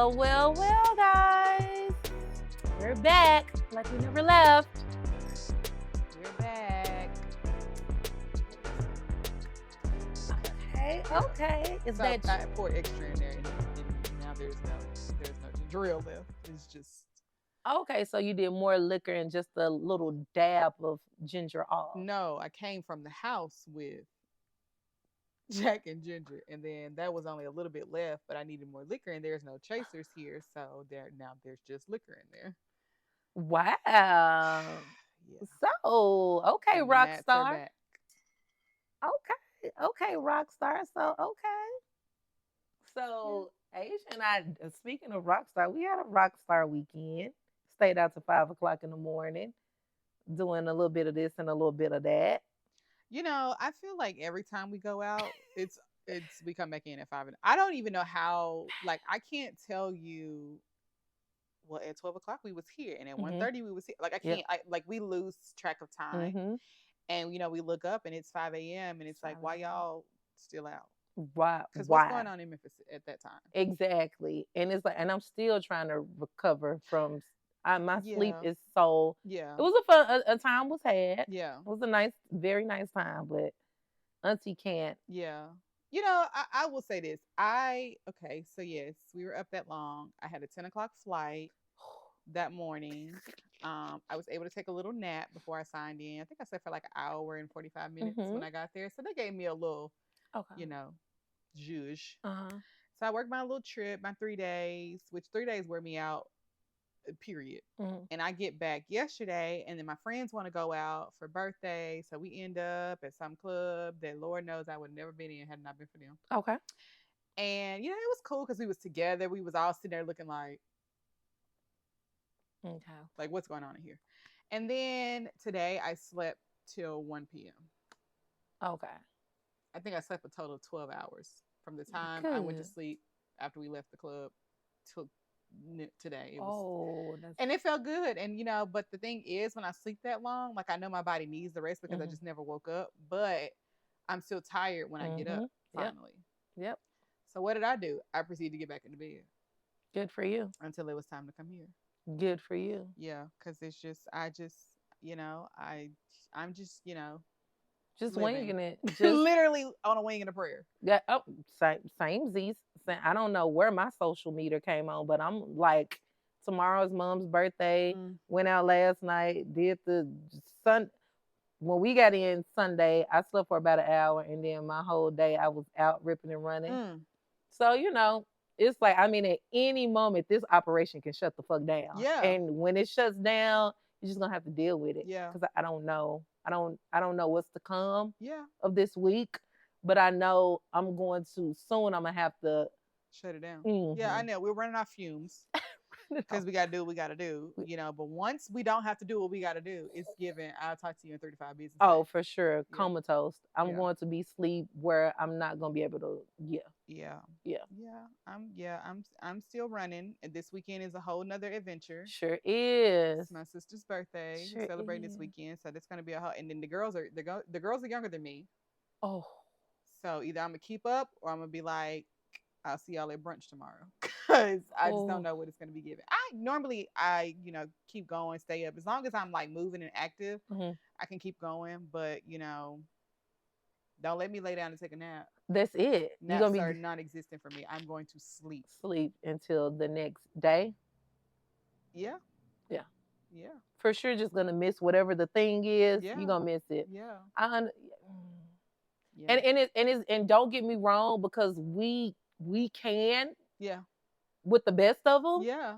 Well, guys. We're back like we never left. We're back. Okay. Is So that I poured extra in there, and now there's no ginger ale left. It's just okay? So you did more liquor and just a little dab of ginger ale. no. I came from the house with Jack and ginger, and then that was only a little bit left, but I needed more liquor, and there's no chasers here, so there's just liquor in there. Wow. Yeah, So okay, and the rock gnats are star. back. Okay, rock star. So okay. Yeah. So Asia and I, speaking of rock star, we had a rock star weekend. Stayed out to 5 o'clock in the morning, doing a little bit of this and a little bit of that. I feel like every time we go out, it's we come back in at 5. And I don't even know how. Like I can't tell you. Well, at 12 o'clock we was here, and at one Mm-hmm. thirty we was here. Like I Yep. can't. Like we lose track of time, Mm-hmm. and we look up and it's 5 a.m. and It's it's like, 5 why a.m. y'all still out? Why? Because what's Why? going on in Memphis at that time? Exactly. And it's like, and I'm still trying to recover from. My sleep Yeah, is so. yeah, It was a fun. A time was had. It yeah, was a nice, very nice time, but Auntie can't. yeah. I will say this. Okay, so yes, we were up that long. I had a 10 o'clock flight that morning. I was able to take a little nap before I signed in. I think I slept for like an hour and 45 minutes Mm-hmm. when I got there. So they gave me a little, Okay. you know, zhuzh. Uh huh. So I worked my little trip, my 3 days, which 3 days wear me out, period. Mm-hmm. And I get back yesterday, and then my friends want to go out for birthday. So we end up at some club that Lord knows I would have never been in had it not been for them. Okay. And it was cool because we was together. We was all sitting there looking Okay. like what's going on in here. And then today I slept till 1 p.m. Okay. I think I slept a total of 12 hours from the time I went to Good. sleep after we left the club till today. It was, Oh, that's. and it felt good. And but the thing is, when I sleep that long, like I know my body needs the rest because I Mm-hmm. just never woke up, but I'm still tired when I get Mm-hmm. up Yep. finally. Yep. So what did I do? I proceeded to get back into bed Good for you. until it was time to come here. Good for you. Yeah, because it's just I just I'm just Just living winging it. Just literally on a wing and a prayer. yeah. Oh, same Z's. I don't know where my social meter came on, but I'm like, tomorrow's mom's birthday. Mm, Went out last night. Did the sun. When we got in Sunday, I slept for about an hour, and then my whole day I was out ripping and running. mm. So it's like, I mean, at any moment this operation can shut the fuck down, Yeah, and when it shuts down, you're just gonna have to deal with it yeah, because I don't know. I don't know what's to come yeah. of this week, but I know I'm going to soon. I'm gonna have to. Shut it down. Yeah, I Mm-hmm. know. We're running off fumes because we got to do what we got to do, But once we don't have to do what we got to do, it's given. I'll talk to you in 35 business Oh, days. for sure, Yeah, comatose. I'm yeah, going to be sleep where I'm not gonna be able to. Yeah, yeah, yeah, I'm still running, and this weekend is a whole nother adventure. sure It's is. my sister's birthday. We're Sure celebrating this is. weekend, so that's gonna be a whole. And then the girls are younger than me, Oh, so either I'm gonna keep up or I'm gonna be like, I'll see y'all at brunch tomorrow because I just don't oh. know what it's gonna be given. I keep going, stay up as long as I'm like moving and active. Mhm. I can keep going, but don't let me lay down and take a nap. That's it. You're Naps gonna are be non-existent for me. I'm going to sleep. sleep until the next day. Yeah, Yeah, yeah, for sure. Just gonna miss whatever the thing is. You're yeah, gonna miss it. yeah, yeah, And don't get me wrong, because we can yeah, with the best of them. yeah,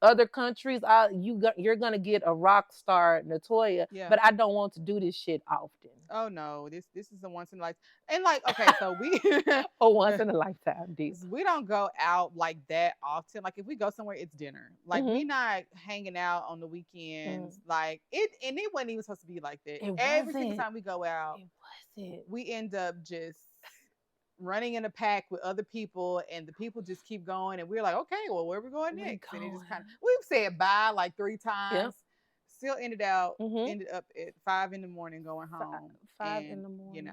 Other countries, you're gonna get a rock star Natoya, yeah. but I don't want to do this shit often. Oh no, this is a once in a life. And like, okay, so we For once in a lifetime deal. we don't go out like that often. Like if we go somewhere, it's dinner. Like Mm-hmm. we not hanging out on the Mm. weekends. Like and it wasn't even supposed to be like that. It Every single wasn't. time we go out, It wasn't. we end up just running in a pack with other people, and the people just keep going, and we're like, okay, well, where we going We next? And it just kind of going. we've said bye like three Yep. times. Still Mm-hmm. ended up at 5 in the morning going Five, home, five in and the morning.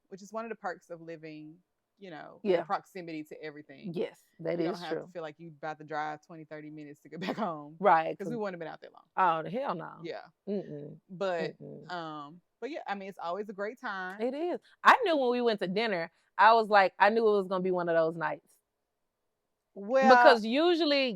which is one of the perks of living in Yeah. proximity to everything. Yes, that You is don't have to true. feel like you about to drive 20-30 minutes to get back home Right. because 'Cause we wouldn't have been out that long. oh, the hell no. Yeah. Mm-mm. But Mm-mm. but yeah, I mean it's always a great time. It is. I knew when we went to dinner, I was like, I knew it was gonna be one of those nights. Well, Because usually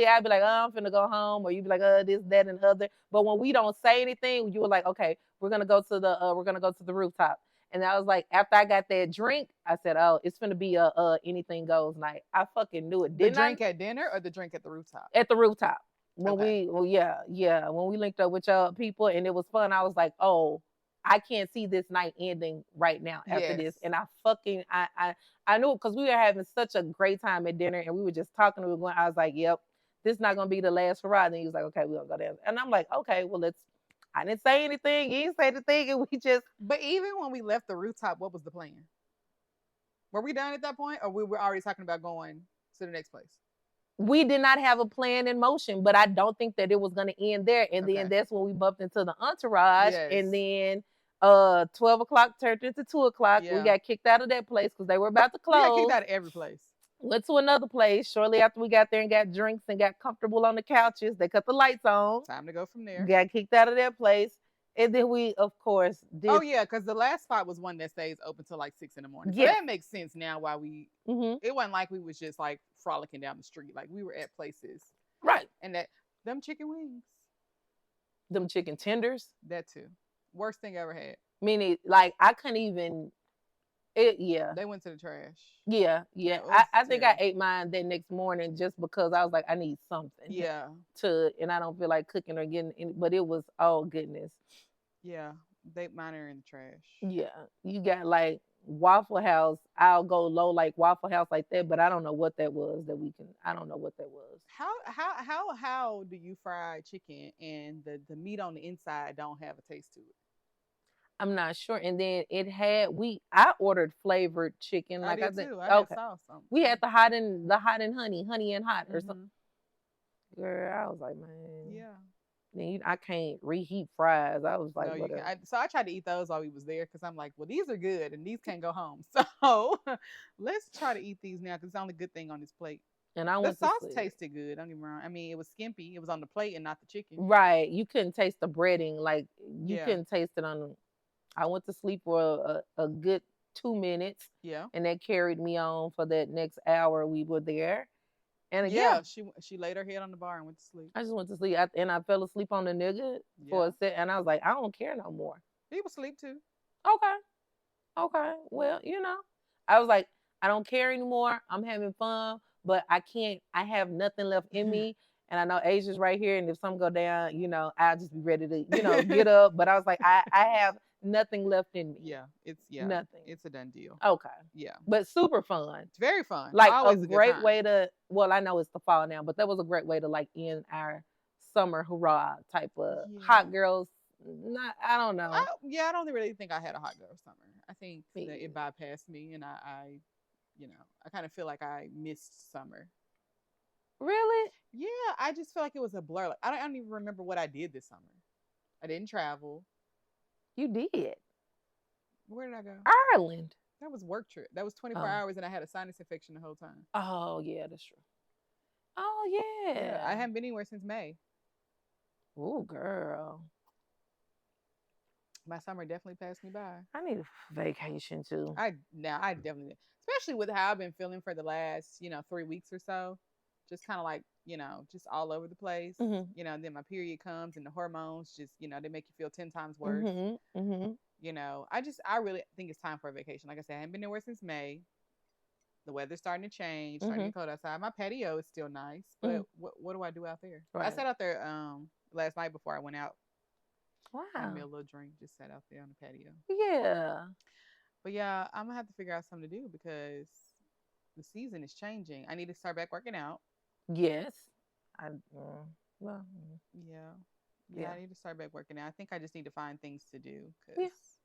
I'd be like, oh, I'm finna go home, or you'd be like, this, that, and the other. But when we don't say anything, you were like, okay, we're gonna go to the rooftop. And I was like, after I got that drink, I said, oh, it's gonna be a anything goes night. I fucking knew it, the didn't I? drink at dinner or the drink at the rooftop? At the rooftop. Okay. Well, yeah, when we linked up with y'all people and it was fun, I was like, oh, I can't see this night ending right now after Yes. this. And I knew because we were having such a great time at dinner and we were just talking, we were going, I was like, yep, this is not gonna be the last hurrah. And he was like, okay, we're gonna go down. And I'm like, okay, well let's I didn't say anything, you didn't say anything, and we just But even when we left the rooftop, what was the plan? Were we done at that point, or we were already talking about going to the next place? we did not have a plan in motion, but I don't think that it was going to end there. And then Okay. that's when we bumped into the entourage, Yes. and then 12 o'clock turned into 2 o'clock. We Yeah. got kicked out of that place because they were about to We got kicked close. out of every place. Went to another place shortly after we got there and got drinks and got comfortable on the couches. They cut the lights on. Time to go from there. Got kicked out of that place, and then we, of course, Oh did. yeah, because the last spot was one that stays open till like 6 in the morning. So Yes. that makes sense now why we. hmm It wasn't like we was just like frolicking down the street. Like we were at places, Right. and that them chicken wings, Them chicken tenders. that too, worst thing I ever had. Meaning, like I couldn't even. Yeah. They went to the trash. Yeah. It was I think I terrible. ate mine that next morning just because I was like, I need something Yeah, and I don't feel like cooking or getting any, but it was, oh goodness. yeah. They mine are in the trash. Yeah. You got like Waffle House. I'll go low like Waffle House like that, but I don't know what that was I don't know what that was. How do you fry chicken and the meat on the inside don't have a taste to it? I'm not sure. And then I ordered flavored chicken. I Like I did think, too. I had okay. sauce on. We had the hot and honey and hot or something. Girl, I was like, man. Yeah. Then I can't reheat fries. I was like, No, you whatever. can. So I tried to eat those while we was there because I'm like, well, these are good and these can't go home. So let's try to eat these now because it's the only good thing on this plate. And I The went to sauce sleep. tasted good. Don't get me wrong. I mean, it was skimpy. It was on the plate and not the chicken. Right. You couldn't taste the breading. Like you Yeah. couldn't taste it on. I went to sleep for a good 2 minutes, Yeah. and that carried me on for that next hour we were there. And Yeah. She laid her head on the bar and went to sleep. I just went to sleep, and I fell asleep on the nigga for Yeah. a set, and I was like, I don't care no more. People sleep too. Okay. Well, I was like, I don't care anymore. I'm having fun, but I can't. I have nothing left in me. And I know Asia's right here, and if something go down, I'll just be ready to, get up. But I was like, I have nothing left in me. Yeah. Nothing. It's a done deal. Okay. Yeah. But super fun. It's very fun. Like always a good great time. way to. Well, I know it's the fall now, but that was a great way to like end our summer hurrah type of hot girls. Not, I don't know. I don't really think I had a hot girl summer. I think Me that it bypassed me, and I kind of feel like I missed summer. Really? Yeah, I just feel like it was a blur. Like, I don't even remember what I did this summer. I didn't travel. You did. Where did I go? Ireland. That was work trip. That was 24 hours, and I had a sinus infection the whole time. Oh yeah, that's true. Oh yeah. Yeah, I haven't been anywhere since May. Oh girl. My summer definitely passed me by. I need a vacation too. I definitely, especially with how I've been feeling for the last 3 weeks or so, just kind of like just all over the place. Mhm. And then my period comes and the hormones just they make you feel 10 times worse. I really think it's time for a vacation. Like I said, I haven't been nowhere since May. The weat's starting to change, starting to get cold outside. My patio is still nice, but what do I do out there? I Right. sat out there last night before I went out. Had me a Wow. little drink, just sat out there on the patio. Yeah. But yeah, I'm gonna have to figure out something to do because the season is changing. I need to start back working out. Yes. I well. Yeah. Yeah. I need to start back working out. I think I just need to find things to do Yeah. because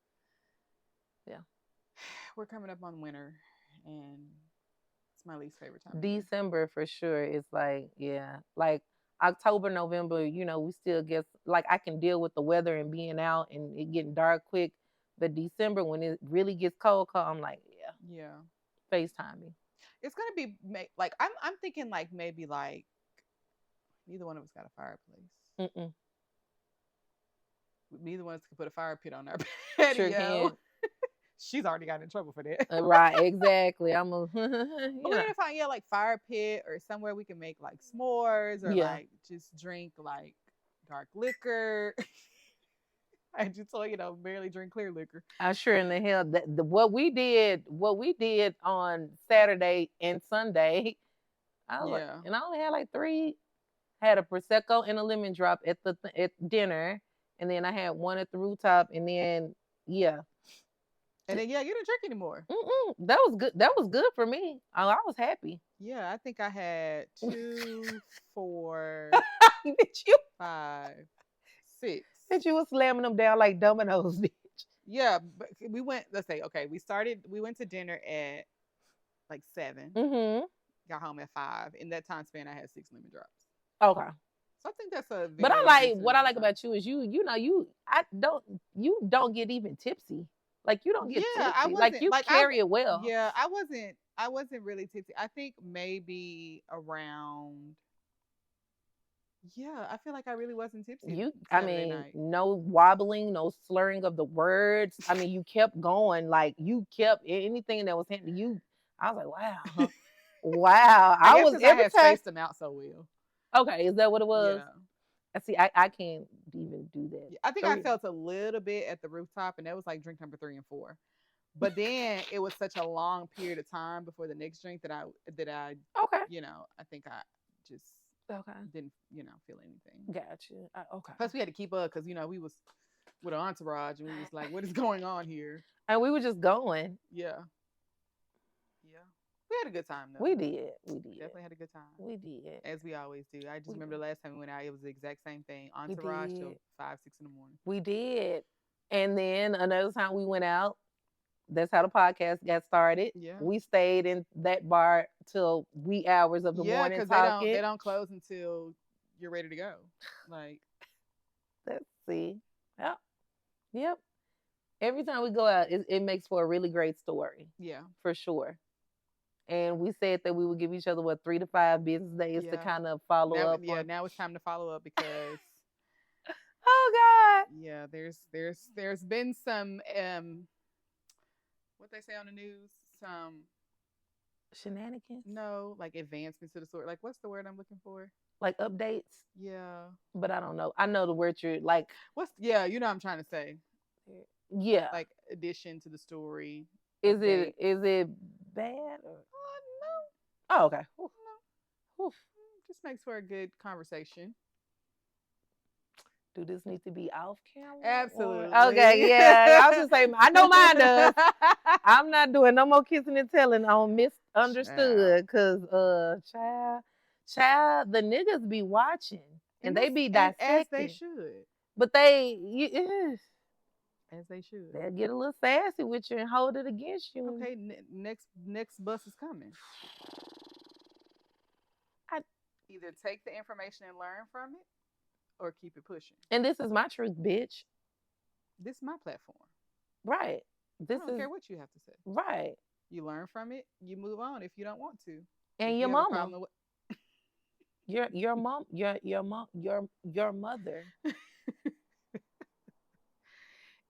Yeah. we're coming up on winter and it's my least favorite time. of year. December for sure. It's like like October, November. We still get like I can deal with the weather and being out and it getting dark quick. But December when it really gets cold, I'm like Yeah. FaceTime me. It's gonna be like I'm thinking like maybe like neither one of us got a fireplace. Mm-mm. Neither one of us could put a fire pit on our Sure patio. can. She's already got in trouble for that. Right, exactly. I'm a, But we're gonna find like fire pit or somewhere we can make like s'mores or Yeah. like just drink like dark liquor. I just told barely drink clear liquor. I sure in the hell that what we did on Saturday and Sunday, I was like, Yeah. and I only had like three. Had a prosecco and a lemon drop at dinner, and then I had one at the rooftop, and then yeah, And then you didn't drink anymore. that was good. That was good for me. I was happy. Yeah, I think I had 2, 4, That you 5, 6. that you was slamming them down like dominoes, bitch. Yeah, but we went. Let's say okay, we went to dinner at like 7. Mm-hmm. Got home at 5. In that time span, I had 6 lemon drops. Okay. So I think that's a. But I Very like decent what I amount like of time. about you is you don't get even tipsy. Like you don't get Yeah, I tipsy. Like wasn't you like carry it well. yeah, I wasn't really tipsy. I think maybe around. Yeah, I feel like I really wasn't tipsy Saturday night. No wobbling, no slurring of the words. I mean, you kept going, like you kept anything that was happening. I was like, wow, wow. I I guess was because I every had time. spaced them out so well. Okay, is that what it was? Yeah. I see. I can't even do that. I think I felt a little bit at the rooftop, and that was like drink number 3 and 4. But then it was such a long period of time before the next drink that I Okay. I think I just Okay. didn't feel anything. Gotcha. Okay. Plus we had to keep up because we was with an entourage and we was like, what is going on here? And we were just going. Yeah. Yeah. We had a good time though. We did. Definitely had a good time. We did. As we always do. I just remember the last time we went out, it was the exact same thing. Entourage till 5, 6 in the morning. We did. And then another time we went out, that's how the podcast got started. Yeah. We stayed in that bar till wee hours of the morning talking. They don't close until you're ready to go. Like, let's see. Yep. Yep. Every time we go out, it makes for a really great story. Yeah. For sure. And we said that we would give each other 3 to 5 business days to kind of follow up. Yeah, now it's time to follow up because oh God. Yeah, there's been some what they say on the news, some shenanigans? No, like advancements to the story. Like what's the word I'm looking for? Like updates? Yeah. But I don't know. I know the word you're like you know what I'm trying to say. Yeah. Like addition to the story. Is it bad or no. Oh, okay. Oof. No. Oof. Just makes for a good conversation. Do this need to be off camera? Absolutely. Okay, yeah. I was just saying, I know mine does. I'm not doing no more kissing and telling on misunderstood because, child, the niggas be watching and they be dissecting. As they should. But as they should. They'll get a little sassy with you and hold it against you. Okay, next bus is coming. I either take the information and learn from it or keep it pushing. And this is my truth, bitch. This is my platform. Right. I don't care what you have to say. Right. You learn from it, you move on if you don't want to. And your mama. Your mom, your mother.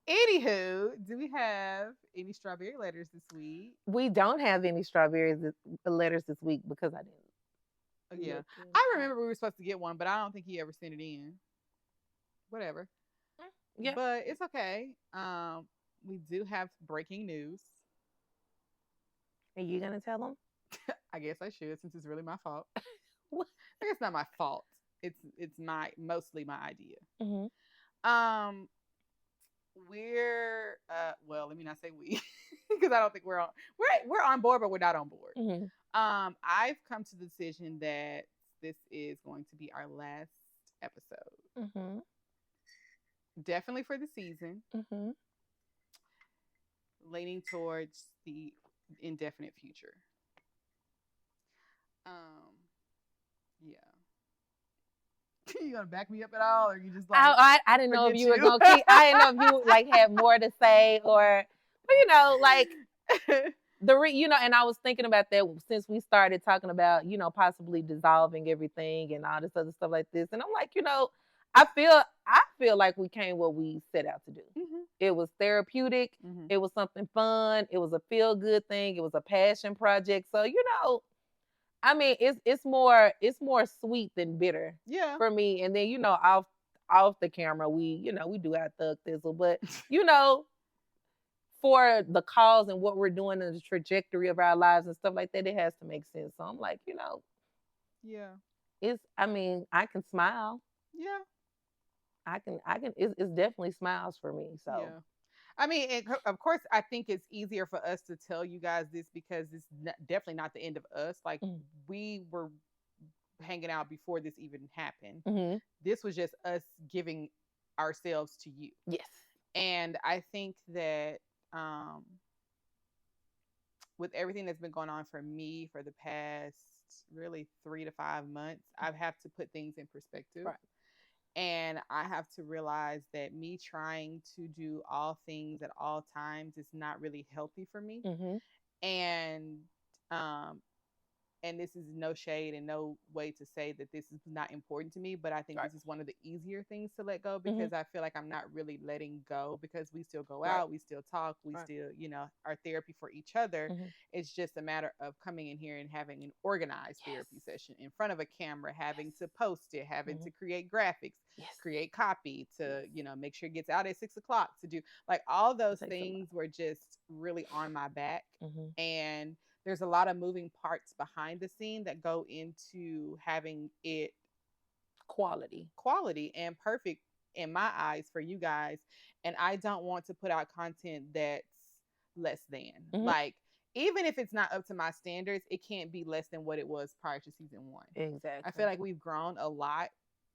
Anywho, do we have any strawberry letters this week? We don't have any letters this week because I didn't. Yeah. I remember we were supposed to get one, but I don't think he ever sent it in. Whatever. Yeah. But it's okay. We do have breaking news. Are you gonna tell them? I guess I should, since it's really my fault. I guess it's not my fault. It's mostly my idea. Mm-hmm. We're well, let me not say we, because I don't think we're on board, but we're not on board. Mm-hmm. I've come to the decision that this is going to be our last episode. Mm-hmm. Definitely for the season. Mm-hmm. Leaning towards the indefinite future. Yeah. You gonna back me up at all, or you just like I didn't know if you were gonna keep. I didn't know if you like had more to say, or like and I was thinking about that since we started talking about, possibly dissolving everything and all this other stuff like this. And I'm like, I feel like we came what we set out to do. Mm-hmm. It was therapeutic. Mm-hmm. It was something fun. It was a feel good thing. It was a passion project. So, I mean, it's more sweet than bitter Yeah. for me. And then, off the camera, we do our thug thizzle, but you know, for the cause and what we're doing and the trajectory of our lives and stuff like that, it has to make sense. So I'm like, Yeah. I mean, I can smile. Yeah. It's definitely smiles for me. So, Yeah. I mean, of course, I think it's easier for us to tell you guys this because it's definitely not the end of us. Like, mm-hmm. we were hanging out before this even happened. Mm-hmm. This was just us giving ourselves to you. Yes. And I think that um, with everything that's been going on for me for the past really 3 to 5 months, I've had to put things in perspective. Right. And I have to realize that me trying to do all things at all times is not really healthy for me. Mm-hmm. And um, and this is no shade and no way to say that this is not important to me, but I think Right. this is one of the easier things to let go Mm-hmm. because I feel like I'm not really letting go because we still go Right. out, we still talk, we Right. still, our therapy for each other. Mm-hmm. It's just a matter of coming in here and having an organized therapy Yes. session in front of a camera, having Yes. to post it, having Mm-hmm. to create graphics, Yes. create copy to, Yes. make sure it gets out at 6 o'clock to do like all those It takes a lot. things were just really on my back. Mm-hmm. And there's a lot of moving parts behind the scene that go into having it quality and perfect in my eyes for you guys. And I don't want to put out content that's less than. Mm-hmm. Like, even if it's not up to my standards, it can't be less than what it was prior to season 1. Exactly. I feel like we've grown a lot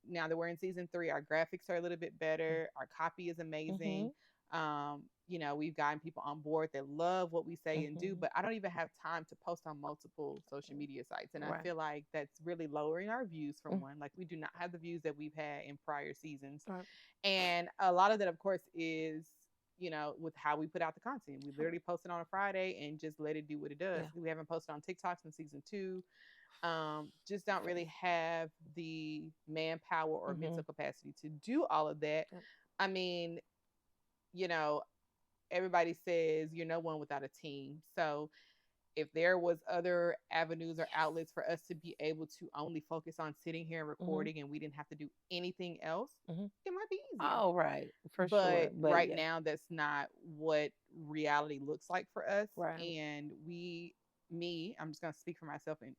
now that we're in season 3. Our graphics are a little bit better. Our copy is amazing. We've gotten people on board that love what we say and do, but I don't even have time to post on multiple social media sites. And I Right. feel like that's really lowering our views for Mm. one. Like, we do not have the views that we've had in prior seasons. Right. And a lot of that, of course, is, with how we put out the content. We literally post it on a Friday and just let it do what it does. Yeah. We haven't posted on TikToks in season 2. Just don't really have the manpower or mental capacity to do all of that. Yep. I mean, everybody says you're no one without a team. So if there was other avenues or outlets for us to be able to only focus on sitting here and recording and we didn't have to do anything else, it might be easier. Oh, right. For But sure. But right yeah. now, that's not what reality looks like for us. Right. And I'm just going to speak for myself and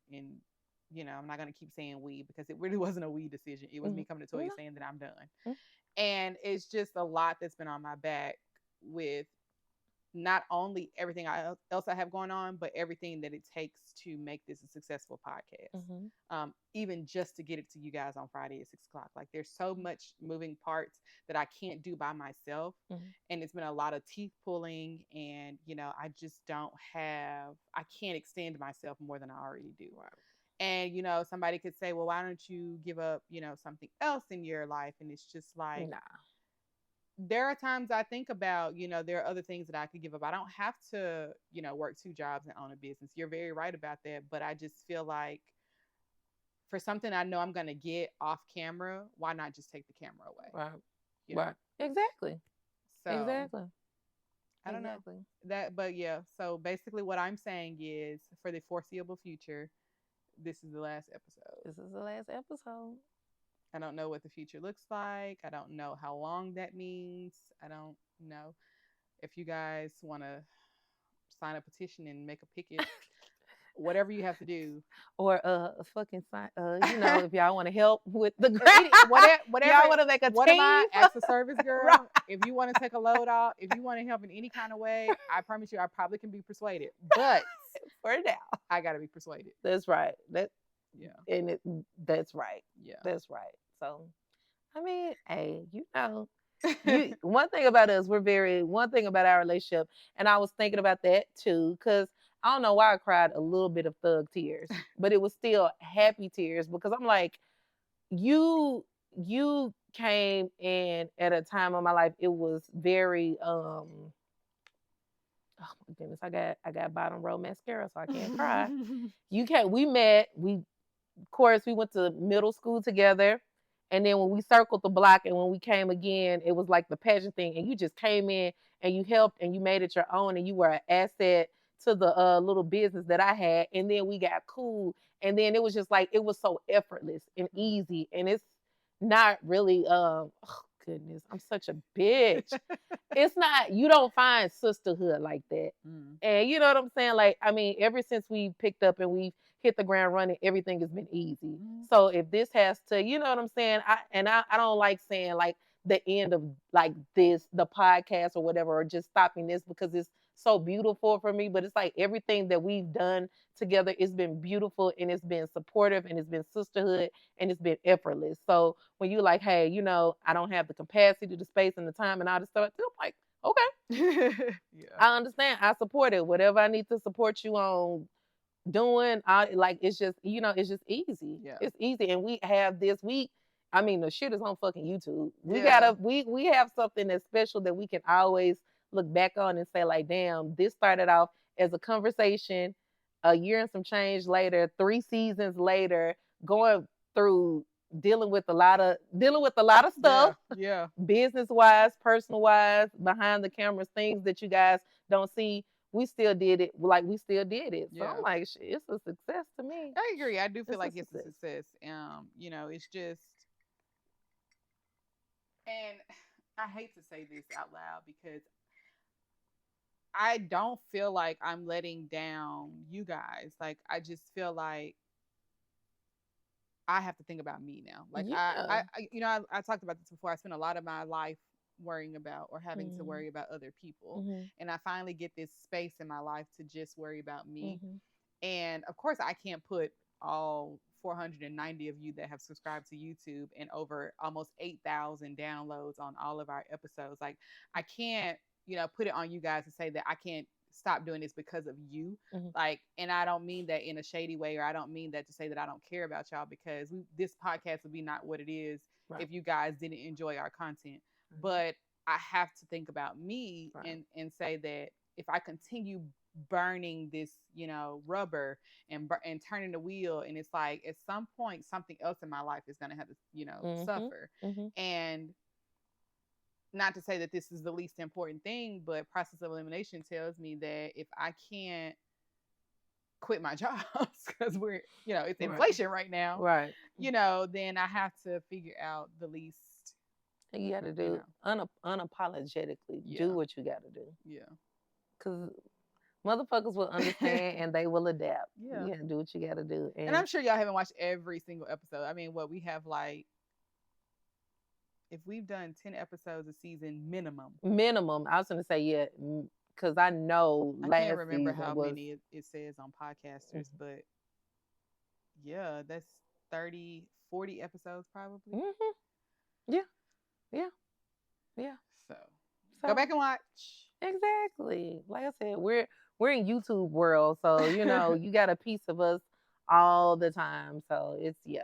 I'm not going to keep saying we because it really wasn't a we decision. It was me coming to Toya saying that I'm done. And it's just a lot that's been on my back with not only everything else I have going on, but everything that it takes to make this a successful podcast. Even just to get it to you guys on Friday at 6 o'clock. Like, there's so much moving parts that I can't do by myself. And it's been a lot of teeth pulling. And, I just I can't extend myself more than I already do. Right. And, somebody could say, well, why don't you give up, something else in your life? And it's just like, Nah. There are times I think about, there are other things that I could give up. I don't have to, work 2 jobs and own a business. You're very right about that. But I just feel like for something I know I'm going to get off camera, why not just take the camera away? Right. Right. Exactly. So, exactly. I don't know that, but yeah. So basically what I'm saying is for the foreseeable future, this is the last episode. This is the last episode. I don't know what the future looks like. I don't know how long that means. I don't know if you guys want to sign a petition and make a picket, whatever you have to do. Or fucking sign, if y'all want to help with the whatever y'all want to make a what team. am I as a service girl? Right. If you want to take a load off, if you want to help in any kind of way, I promise you I probably can be persuaded. But for now, I gotta be persuaded. That's right. Yeah. And that's right. Yeah. That's right. So, I mean, hey, one thing about us, one thing about our relationship, and I was thinking about that too, because I don't know why I cried a little bit of thug tears, but it was still happy tears because I'm like, you came in at a time of my life, it was very, Oh my goodness, I got bottom row mascara, so I can't cry. You can't. We met. Of course, we went to middle school together. And then when we circled the block and when we came again, it was like the pageant thing. And you just came in and you helped and you made it your own and you were an asset to the little business that I had. And then we got cool. And then it was just like, it was so effortless and easy. And it's not really, oh goodness, I'm such a bitch. It's not, you don't find sisterhood like that. And you know what I'm saying? Like, I mean, ever since we picked up and we hit the ground running, everything has been easy. So if this has to, you know what I'm saying? I don't like saying like the end of like this, the podcast or whatever, or just stopping this because it's so beautiful for me. But it's like everything that we've done together, it's been beautiful and it's been supportive and it's been sisterhood and it's been effortless. So when you like, hey, I don't have the capacity, the space, and the time and all this stuff, I'm like, okay, Yeah. I understand. I support it. Whatever I need to support you on doing, like it's just it's just easy. Yeah. It's easy, and we have this week. I mean, the shit is on fucking YouTube. We Yeah. gotta we have something that's special that we can always look back on and say like, damn, this started off as a conversation. A year and some change later, 3 seasons later, going through dealing with a lot of stuff, Yeah. business wise, personal wise, behind the cameras, things that you guys don't see. We still did it like we still did it. So Yeah. I'm like, it's a success to me. I agree. I do feel It's a like it's a success. success. It's just, and I hate to say this out loud because I don't feel like I'm letting down you guys. Like I just feel like I have to think about me now. Like Yeah. I talked about this before. I spent a lot of my life worrying about or having to Mm-hmm. worry about other people, Mm-hmm. and I finally get this space in my life to just worry about me. Mm-hmm. And of course, I can't put all 490 of you that have subscribed to YouTube and over almost 8,000 downloads on all of our episodes. Like, I can't, put it on you guys to say that I can't stop doing this because of you. Mm-hmm. Like, and I don't mean that in a shady way, or I don't mean that to say that I don't care about y'all because this podcast would be not what it is Right. if you guys didn't enjoy our content. Mm-hmm. But I have to think about me Right. and say that if I continue burning this, rubber and turning the wheel, and it's like at some point something else in my life is going to have to, Mm-hmm. suffer. Mm-hmm. And not to say that this is the least important thing, but process of elimination tells me that if I can't quit my jobs because it's Right. inflation right now, Right. then I have to figure out the least. And you got to do unapologetically Yeah. do what you got to do. Yeah. Because motherfuckers will understand and they will adapt. Yeah. You got to do what you got to do. And I'm sure y'all haven't watched every single episode. I mean, what we have, like, if we've done 10 episodes a season minimum. I was going to say, yeah, because I know I last can't remember season how was many it says on podcasters, but yeah, that's 30, 40 episodes probably. Mm-hmm. Yeah. Yeah. Yeah. So So go back and watch. exactly. Like I said, we're in YouTube world, so you got a piece of us all the time. So it's yeah.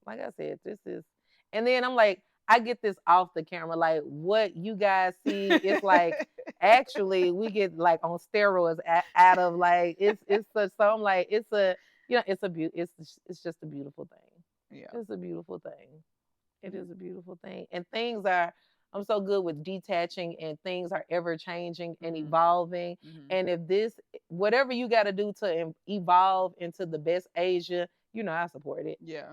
Like I said, this is, and then I'm like, I get this off the camera. Like what you guys see, it's like actually we get like on steroids out of like it's such. So I'm like, it's just a beautiful thing. Yeah. It's a beautiful thing. It is a beautiful thing, and things are. I'm so good with detaching, and things are ever changing and evolving. And if whatever you got to do to evolve into the best Asia, I support it. Yeah.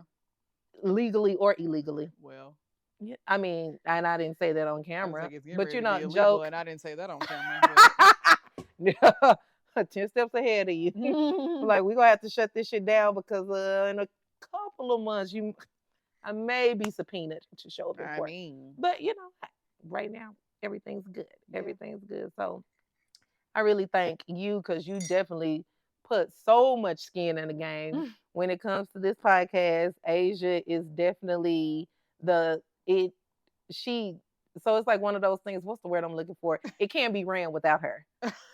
Legally or illegally. Well, yeah, I mean, and I didn't say that on camera, like but illegal, joke. and I didn't say that on camera. 10 steps ahead of you. Like we're gonna have to shut this shit down because in a couple of months I may be subpoenaed to show up in court. But right now everything's good. Yeah. Everything's good. So I really thank you because you definitely put so much skin in the game when it comes to this podcast. Asia is definitely so it's like one of those things. What's the word I'm looking for? It can't be ran without her.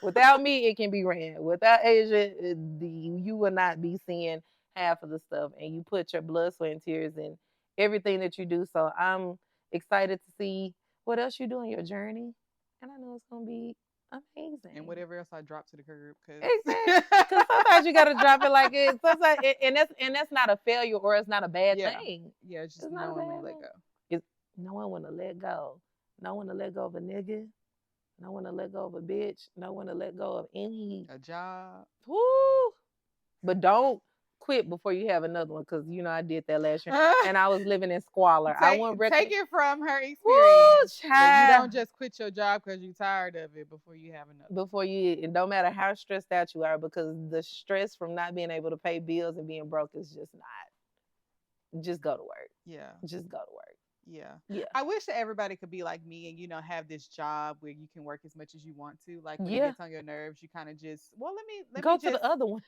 Without me, it can be ran. Without Asia, you will not be seeing half of the stuff. And you put your blood, sweat, and tears in everything that you do. So I'm excited to see what else you do in your journey. And I know it's gonna be and Amazing. whatever else I drop to the curb, Exactly. because Because sometimes you got to drop it like it. Sometimes, and that's not a failure or it's not a bad yeah, thing. yeah, it's just It's not a knowing when to bad let thing. go. It's knowing when to let go. Knowing when to let go of a nigga. Knowing when to let go of a bitch. Knowing when to let go of any. A job. Woo. But don't quit before you have another one, because I did that last year, and I was living in squalor. I take wouldn't take recommend. it from her Woo, experience that you child. don't just quit your job because you're tired of it before you have another one. Before you, it don't matter how stressed out you are, because the stress from not being able to pay bills and being broke is just not. Just go to work. Yeah. Just go to work. Yeah. Yeah. I wish that everybody could be like me and have this job where you can work as much as you want to. Like when it Yeah. gets on your nerves, you kind of just, well, let me Go to just the other one.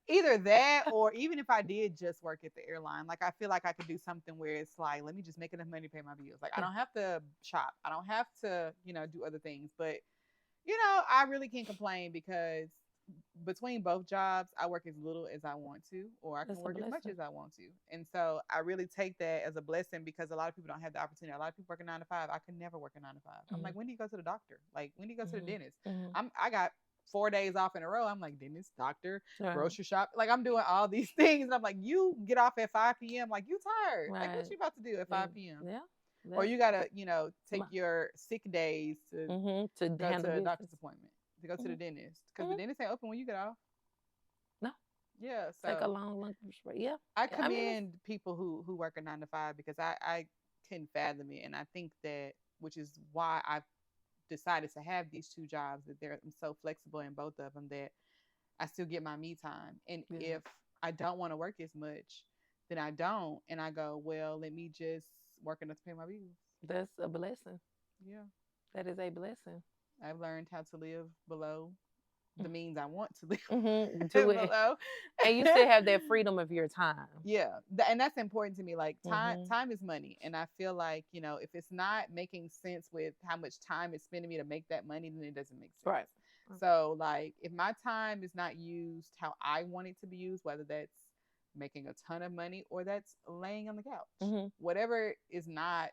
either that, or even if I did just work at the airline, like I feel like I could do something where it's like, let me just make enough money to pay my bills. Like I Yeah. don't have to shop. I don't have to, do other things. But I really can't complain because between both jobs, I work as little as I want to, or I can That's a work as much blessing. as I want to. And so I really take that as a blessing because a lot of people don't have the opportunity. A lot of people work a 9 to 5. I could never work a 9 to 5. I'm like, Mm-hmm. when do you go to the doctor? Like, when do you go to the Mm-hmm. dentist? Mm-hmm. I got 4 days off in a row. I'm like, dentist, doctor, Right. grocery shop. Like, I'm doing all these things. And I'm like, you get off at 5 p.m. Like, you tired. Like, what Right. you about to do at Yeah. 5 p.m.? Yeah. Or That's you gotta, take my, your sick days to to go handle to a doctor's business. appointment, to go to the Mm-hmm. dentist, because the Mm-hmm. dentist ain't open when you get off. No. Yeah, Take a so long lunch break. Yeah. I Yeah. I mean, it's, commend people who work a 9 to 5 because I couldn't fathom it, and I think that, which is why I've decided to have these two jobs, that they're so flexible in both of them, that I still get my me time. And yeah. if I don't want to work as much, then I don't, and I go, well, let me just work enough to pay my bills. That's a blessing. Yeah, That is a blessing. I've learned how to live below the means I want to live Mm-hmm. Do it, below. and you still have that freedom of your time. Yeah, and that's important to me. Like, time Mm-hmm. time is money, and I feel like, if it's not making sense with how much time it's spending me to make that money, then it doesn't make sense. Right. So, like, if my time is not used how I want it to be used, whether that's making a ton of money or that's laying on the couch, Mm-hmm. whatever is not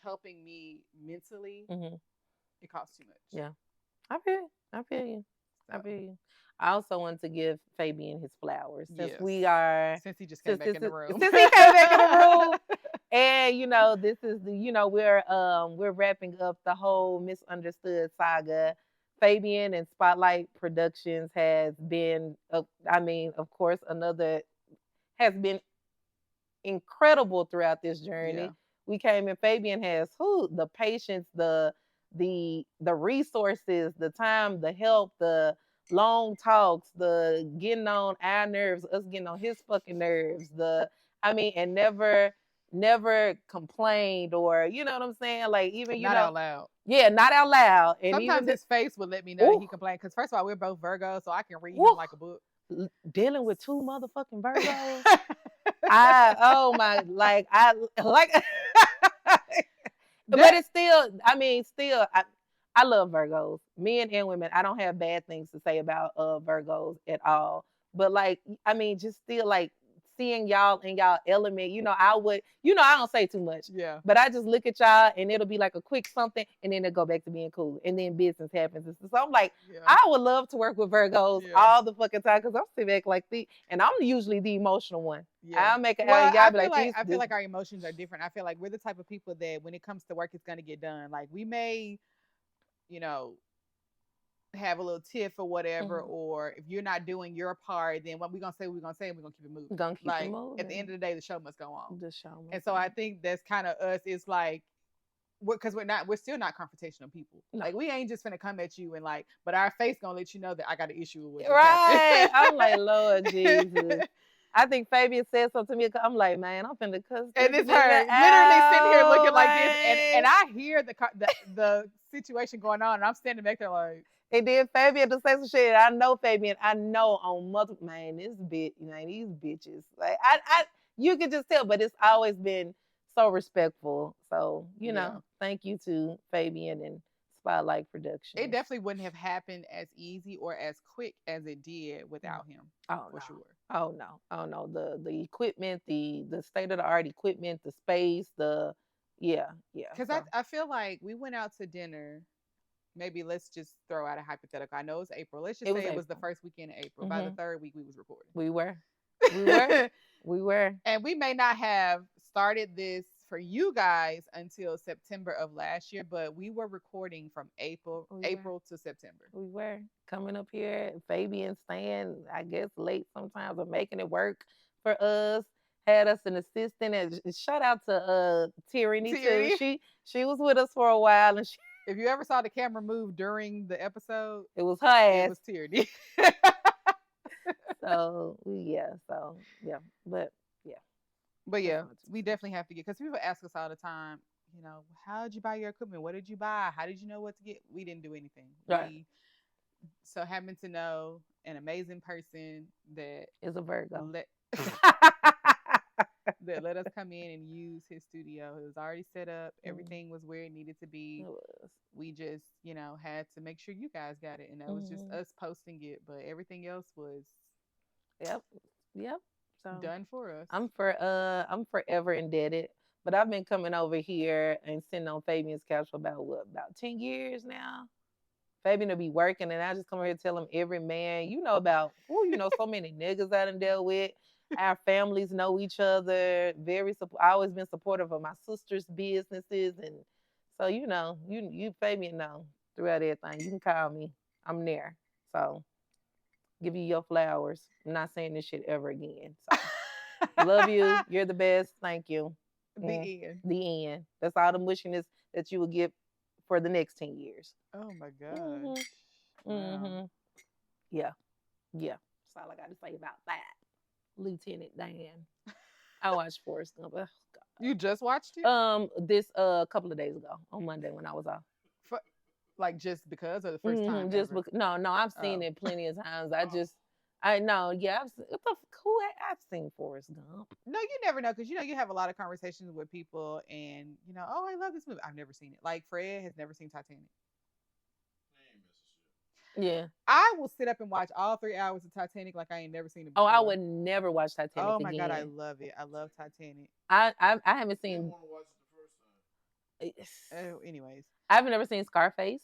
helping me mentally, Mm-hmm. it costs too much. Yeah. I feel you. I feel you. So, I feel you. I also want to give Fabian his flowers, since yes, we are since he just came since back this in the is room. since he came back in the room, and this is the we're wrapping up the whole misunderstood saga. Fabian and Spotlight Productions has been, I mean, of course, another has been incredible throughout this Yeah. journey. We came in. Fabian has the patience, the resources, the time, the help, the long talks, the getting on our nerves, us getting on his fucking nerves. I mean, and never complained, or you know what I'm saying? Like, even Not out loud. yeah, not out loud, and Sometimes even his face would let me know that ooh, he complained. Because first of all, we're both Virgos, so I can read him ooh, like a book. dealing with two motherfucking Virgos. I oh my like I like but That it's still, I mean, still, I love Virgos, men and women. I don't have bad things to say about Virgos at all. But like, I mean, just still like seeing y'all in y'all element. I would, I don't say too much, yeah, but I just look at y'all and it'll be like a quick something, and then it'll go back to being cool, and then business happens. So I'm like, yeah, I would love to work with Virgos yeah, all the fucking time, because I'm sitting back like and I'm usually the emotional one. yeah. I'll make it out, Well, and y'all be like, this, I feel this. like our emotions are different. I feel like we're the type of people that when it comes to work, it's gonna get done. Like, we may, you know, have a little tiff or whatever, Mhm. or if you're not doing your part, then what we're gonna say, we're gonna say, and we're gonna keep it moving. Gonna keep it Like, at the end moving. of the day, the show must go on. The show And must so go I on. think that's kind of us. It's like, because we're still not confrontational people. No. Like, we ain't just gonna come at you and like, but our face gonna let you know that I got an issue with what just Right. I'm like, Lord Jesus. happened. I think Fabian said something to me. I'm like, man, I'm finna cuss this And it's nigga her literally sitting here looking out, like this, and man. I hear the situation going on, and I'm standing back there like, And then Fabian to say some shit. I know Fabian. I know on mother, man, this bitch, man, these bitches. Like, you can just tell, but it's always been so respectful. So, yeah. thank you to Fabian and Spotlight It Productions. definitely wouldn't have happened as easy or as quick as it did Mm. without him, Oh for no. sure. Oh no. Oh no. The equipment, the state of the art equipment, the space, yeah, yeah. Because So I feel like we went out to dinner maybe let's just throw out a hypothetical. I know it's April. Let's just It was say it was the April. first weekend of April. By the Hmm. third week, we was recording. We were. We were. We were. And we may not have started this for you guys until September of last year, but we were recording from April We were. April to September. We were coming up here, Fabian staying, I guess, late sometimes, but making it work for us. Had us an assistant, and shout out to Tyranny too. Tyranny. She was with us for a while, and If you ever saw the camera move during the episode, it was her ass. it was Tyranny. So but yeah. But yeah, we definitely have to get, because people ask us all the time, how did you buy your equipment? What did you buy? How did you know what to get? We didn't do anything. Right. So happen to know an amazing person that is a Virgo. That let us come in and use his studio. It was already set up. Everything was where it needed to be. It was. We just, had to make sure you guys got it. And that was just us posting it. But everything else was Yep. So done for us. I'm forever indebted. But I've been coming over here and sitting on Fabian's couch for about 10 years now. Fabian will be working, and I just come here and tell him every man, so many niggas I done dealt with. Our families know each other. I always been supportive of my sister's businesses, and so you Fabian know throughout everything. You can call me. I'm there. So give you your flowers. I'm not saying this shit ever again. So love you. You're the best. Thank you. The end. The end. That's all the mushiness that you will get for the next 10 years. Oh my God. Wow. Yeah. That's all I got to say about that. Lieutenant Dan. I watched Forrest Gump. Oh, God. You just watched it? This couple of days ago on Monday when I was off. Like just because, or the first time? Just because? No, I've seen it plenty of times. I've seen Forrest Gump. No, you never know, because you have a lot of conversations with people, and I love this movie. I've never seen it. Like Fred has never seen Titanic. Yeah, I will sit up and watch all 3 hours of Titanic like I ain't never seen it before. Oh, I would never watch Titanic again. Oh my God, I love it. I love Titanic. I haven't seen. Want to watch it the first time. Anyways, I've never seen Scarface.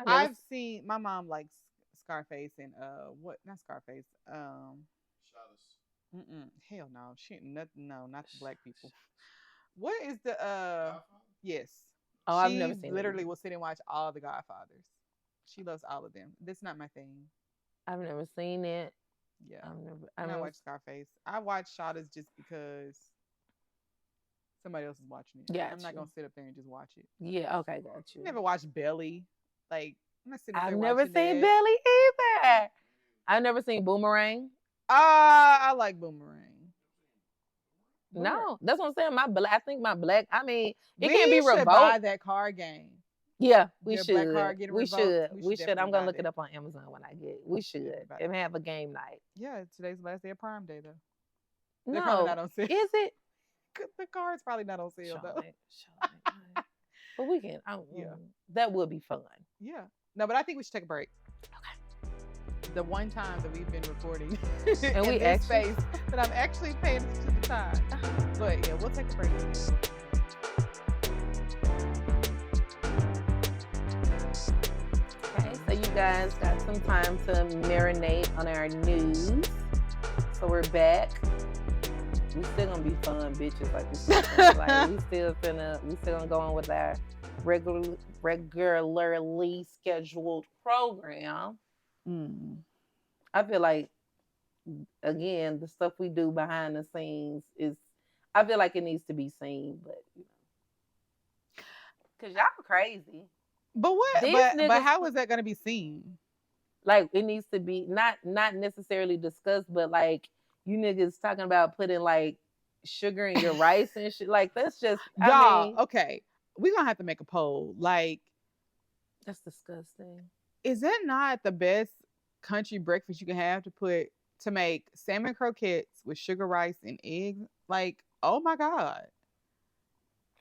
I've seen, my mom likes Scarface and what? Not Scarface. Hell no, shit, not the black people. What is the Yes. Oh, I've never seen. Literally will sit and watch all the Godfathers. She loves all of them. That's not my thing. I've never seen it. Yeah, I watch Scarface. I watch Shawty's just because somebody else is watching it. I'm not gonna sit up there and just watch it. Yeah, okay, got you. Never watched Belly. Like, I'm not sitting up there I've never seen that. Belly either. I've never seen Boomerang. I like Boomerang. No, that's what I'm saying. I mean, it we can't be revoked. Buy that card game. Yeah, we Your should. Black card getting We revoked. should. I'm gonna look it up on Amazon when I get. We should and have a game night. Yeah, today's the last day of Prime Day though. No, they're probably not on sale. Is it? The card's probably not on sale though. But we can. That would be fun. Yeah. No, but I think we should take a break. Okay. The one time that we've been recording and we this space that I'm actually paying attention to the time. But yeah, we'll take a break. Okay, so you guys got some time to marinate on our news. So we're back. We still gonna be fun bitches, like we still gonna go on with our regularly scheduled program. I feel like, again, the stuff we do behind the scenes I feel like it needs to be seen, but because y'all crazy. But what? But how is that gonna be seen? Like, it needs to be not necessarily discussed, but like, you niggas talking about putting like sugar in your rice and shit. Like, that's just okay. We're gonna have to make a poll. Like, that's disgusting. Is that not the best country breakfast you can have to make salmon croquettes with sugar rice and eggs? Like, oh my God.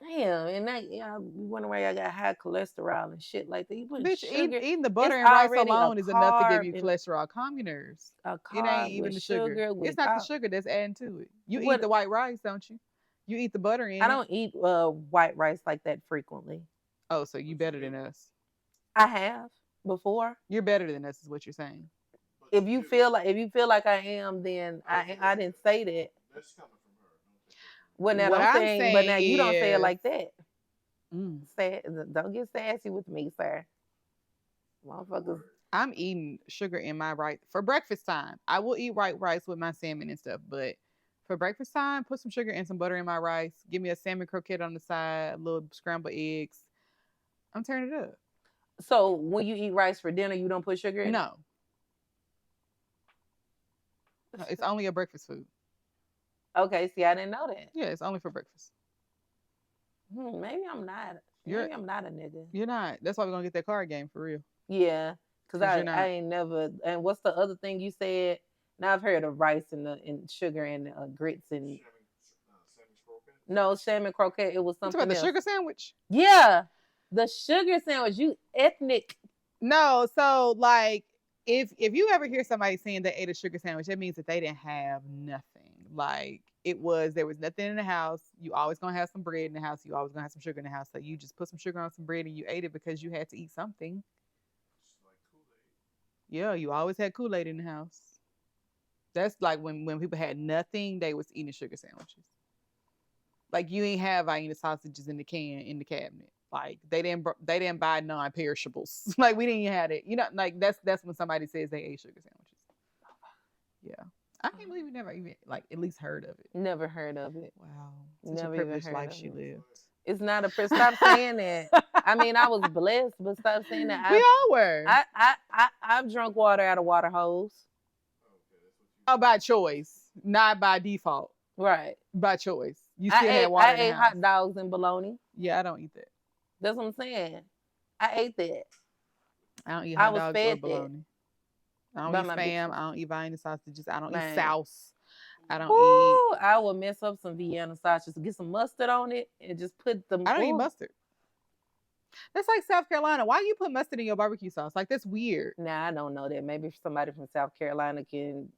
Damn, and that you wonder why I got high cholesterol and shit like that. You put Bitch, sugar, eating the butter and rice alone is enough to give you cholesterol. Calm your nerves. It ain't even the sugar. It's not the sugar that's adding to it. You eat the white rice, don't you? You eat the butter in it. I don't eat white rice like that frequently. Oh, so you better than us. I have before. You're better than us, is what you're saying. But If you feel like I am, then I didn't say that. that's coming from her. Don't take that from Well, now What don't I'm say, but saying now you don't say it is, like that. mm, Say, don't get sassy with me, sir. Motherfuckers. I'm eating sugar in my rice for breakfast time. I will eat white rice with my salmon and stuff, but for breakfast time, put some sugar and some butter in my rice. Give me a salmon croquette on the side, a little scrambled eggs. I'm turning it up. So when you eat rice for dinner, you don't put sugar in No, no, it's it? only a breakfast food. Okay, see, I didn't know that. Yeah, it's only for breakfast. Maybe I'm not. You're Maybe I'm not a nigga. you're not. That's why we're gonna get that card game for real. Yeah, cause Cause you're I not. ain't never. And what's the other thing you said? Now I've heard of rice and sugar and grits her. and Salmon croquette. no salmon croquette. It was You talking about something the else. sugar sandwich? Yeah, the sugar sandwich. You ethnic. No, so like if you ever hear somebody saying they ate a sugar sandwich, that means that they didn't have nothing. Like there was nothing in the house. You always gonna have some bread in the house. You always gonna have some sugar in the house. So you just put some sugar on some bread and you ate it because you had to eat something. It's like Kool-Aid. Yeah, you always had Kool-Aid in the house. That's like when people had nothing, they was eating sugar sandwiches. Like you ain't have Vienna sausages in the can in the cabinet. Like they didn't buy non-perishables. Like we didn't have it. You know, like that's when somebody says they ate sugar sandwiches. Yeah, I can't believe you never even like at least heard of it. Never heard of it. Wow, such Never a even privileged heard life of she it. lived. It's not a. Stop saying that. I mean, I was blessed, but stop saying that. We all were. I've drunk water out of water hose. Okay, that's what you. All by choice, not by default. Right. By choice. You still had water I in the ate house. hot dogs and bologna. Yeah, I don't eat that. That's what I'm saying. I ate that. I don't eat I hot was dogs or fed that bologna. I don't by eat my spam. bitches. I don't eat Vienna sausages. I don't eat Man. sauce. I don't eat. Ooh, I will mess up some Vienna sausages, get some mustard on it, and just put them. I don't eat ooh. mustard. That's like South Carolina. Why do you put mustard in your barbecue sauce? Like that's weird. Now I don't know that. Maybe somebody from South Carolina can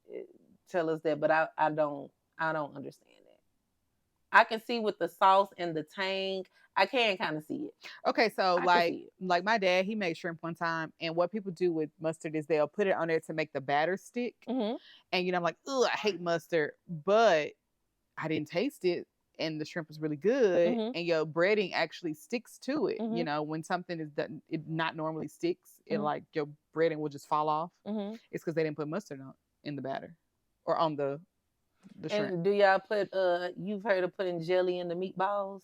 tell us that, but I don't understand that. I can see with the sauce and the tang. I can kind of see it. Okay, so I can like see it. like my dad, he made shrimp one time, and what people do with mustard is they'll put it on there to make the batter stick. Mm-hmm. And you know, I'm like, ugh, I hate mustard, but I didn't taste it, and the shrimp was really good. Mhm. And your breading actually sticks to it. You Mhm. know, when something is done, it not normally sticks. It Mhm. like your breading will just fall off. Mm-hmm. It's because they didn't put mustard on in the batter or on the shrimp. And do y'all put you've heard of putting jelly in the meatballs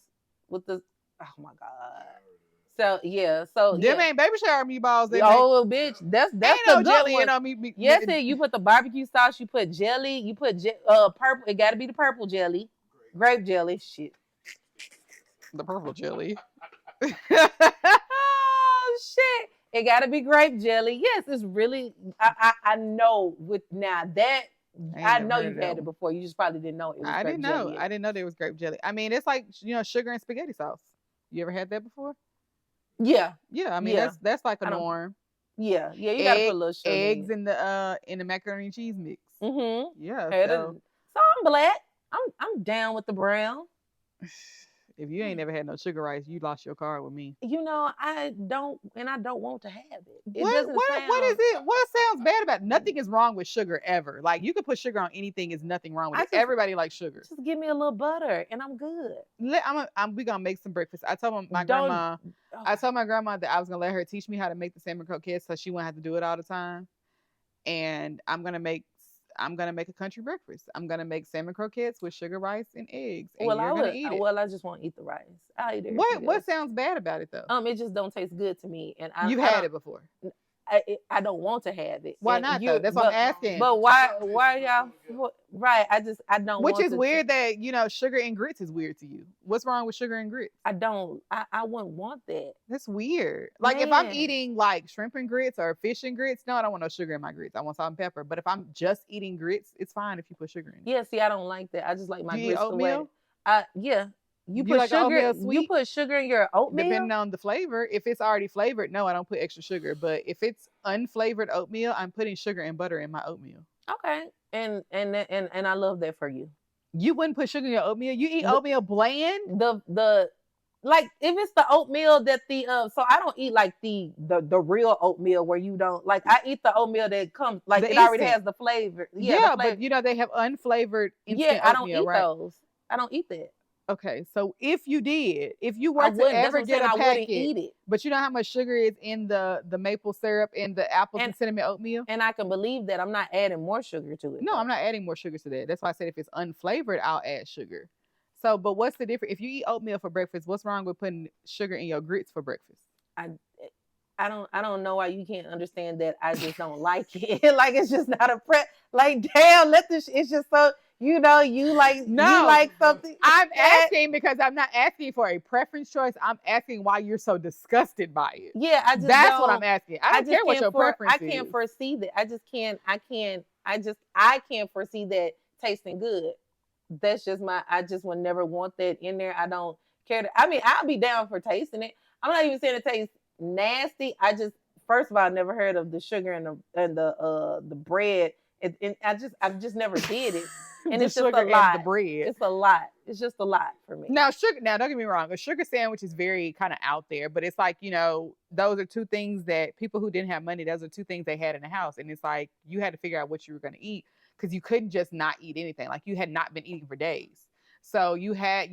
with the oh my god. So yeah, so Them yeah. ain't baby shower meatballs. They make. Oh bitch, that's Ain't the no good jelly one. in on me. Yes, you put the barbecue sauce, you put jelly, you put purple. It got to be the purple jelly, grape jelly. Shit. The purple jelly. Oh shit! It got to be grape jelly. Yes, it's really. I know with now that I never know heard you've of that had it one. before. You just probably didn't know it was I grape didn't know. jelly. I didn't know there was grape jelly. I mean, it's like sugar and spaghetti sauce. You ever had that before? Yeah, Yeah, I mean Yeah. that's like a I don't- norm. yeah. You got to put a little sugar. Eggs in the macaroni and cheese mix. Mm-hmm. Yeah. So I'm black. I'm down with the brown. If you ain't never had no sugar rice, you lost your card with me. You know, I don't want to have it. It What doesn't sound. what is it? What sounds bad about it? Nothing is wrong with sugar ever. Like you can put sugar on anything, is nothing wrong with I it. just- Everybody likes sugar. Just give me a little butter and I'm good. We gonna make some breakfast. I told my Don't- grandma. I told my grandma that I was gonna let her teach me how to make the salmon croquettes, so she wouldn't have to do it all the time. And I'm gonna make a country breakfast. I'm gonna make salmon croquettes with sugar rice and eggs, and Well, you're I gonna would. eat it. Well, I just want to eat the rice. I'll eat What everything else. sounds bad about it though? It just don't taste good to me, and You've I had don't- it before. I don't want to have it. Why And not you- though? That's what I'm asking. But why y'all? Right, I don't. Which want is to- weird that sugar and grits is weird to you. What's wrong with sugar and grits? I don't. I wouldn't want that. That's weird. Like if I'm Man. eating like shrimp and grits or fish and grits, no, I don't want no sugar in my grits. I want salt and pepper. But if I'm just eating grits, it's fine if you put sugar in it. Yeah, see, I don't like that. I just like my Do you eat grits the way. oatmeal? Yeah. You You put like sugar. oatmeal You sweet? put sugar in your oatmeal. Depending on the flavor. If it's already flavored, no, I don't put extra sugar. But if it's unflavored oatmeal, I'm putting sugar and butter in my oatmeal. Okay, and I love that for you. You wouldn't put sugar in your oatmeal. You eat oatmeal bland. The like if it's the oatmeal that the so I don't eat like the real oatmeal where you don't like I eat the oatmeal that comes like The it already instant. has the flavor. Yeah, the Yeah, flavor. but they have unflavored Yeah, instant I don't oatmeal, eat right? those. I don't eat that. Okay, so if you did, if you I were to wouldn't. That's what ever I'm get saying. a I wouldn't packet, eat it. but you know how much sugar is in the maple syrup and the apples And and cinnamon oatmeal? and I can believe that. I'm not adding more sugar to it No, I'm though. not adding more sugar to that. That's why I said if it's unflavored, I'll add sugar. So, but what's the difference? If you eat oatmeal for breakfast, what's wrong with putting sugar in your grits for breakfast? I I don't know why you can't understand that. I just don't like it. Like it's just not a prep. Like damn, let this. It's just so you No, like something. I'm that asking because I'm not asking for a preference choice. I'm asking why you're so disgusted by it. yeah, I just That's what I'm don't. asking. I I don't care just what can't your for. preference I can't is. foresee that. I just can't. I can't. I can't foresee that tasting good. That's just my. I just would never want that in there. I don't care. I mean, I'll be down for tasting it. I'm not even saying it tastes nasty. I just first of all, I never heard of the sugar and the bread. And I've just never did it, and The it's just sugar a and the lot. bread. It's a lot. It's just a lot for me. Now, sugar. Now, don't get me wrong. A sugar sandwich is very kind of out there, but it's like those are two things that people who didn't have money. Those are two things they had in the house, and it's like you had to figure out what you were going to eat because you couldn't just not eat anything. Like you had not been eating for days, so you had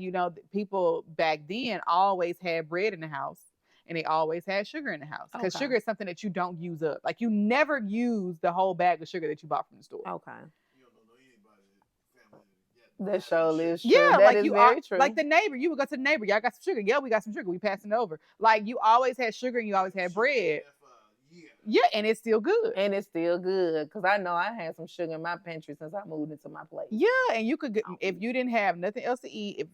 people back then always had bread in the house, and they always had sugar in the house because Okay. sugar is something that you don't use up. Like you never use the whole bag of sugar that you bought from the store. Okay. You don't know anybody that family that That got that surely shit. is true. Yeah, That like is you are very true. like the neighbor. You would go to the neighbor. Y'all got some sugar. Yeah, we got some sugar. We passing it over. Like you always had sugar and you always had Sugar been bread. there for a year. Yeah, and it's still good. And it's still good because I know I had some sugar in my pantry since I moved into my place. Yeah, and you could get if you didn't have nothing else to eat. If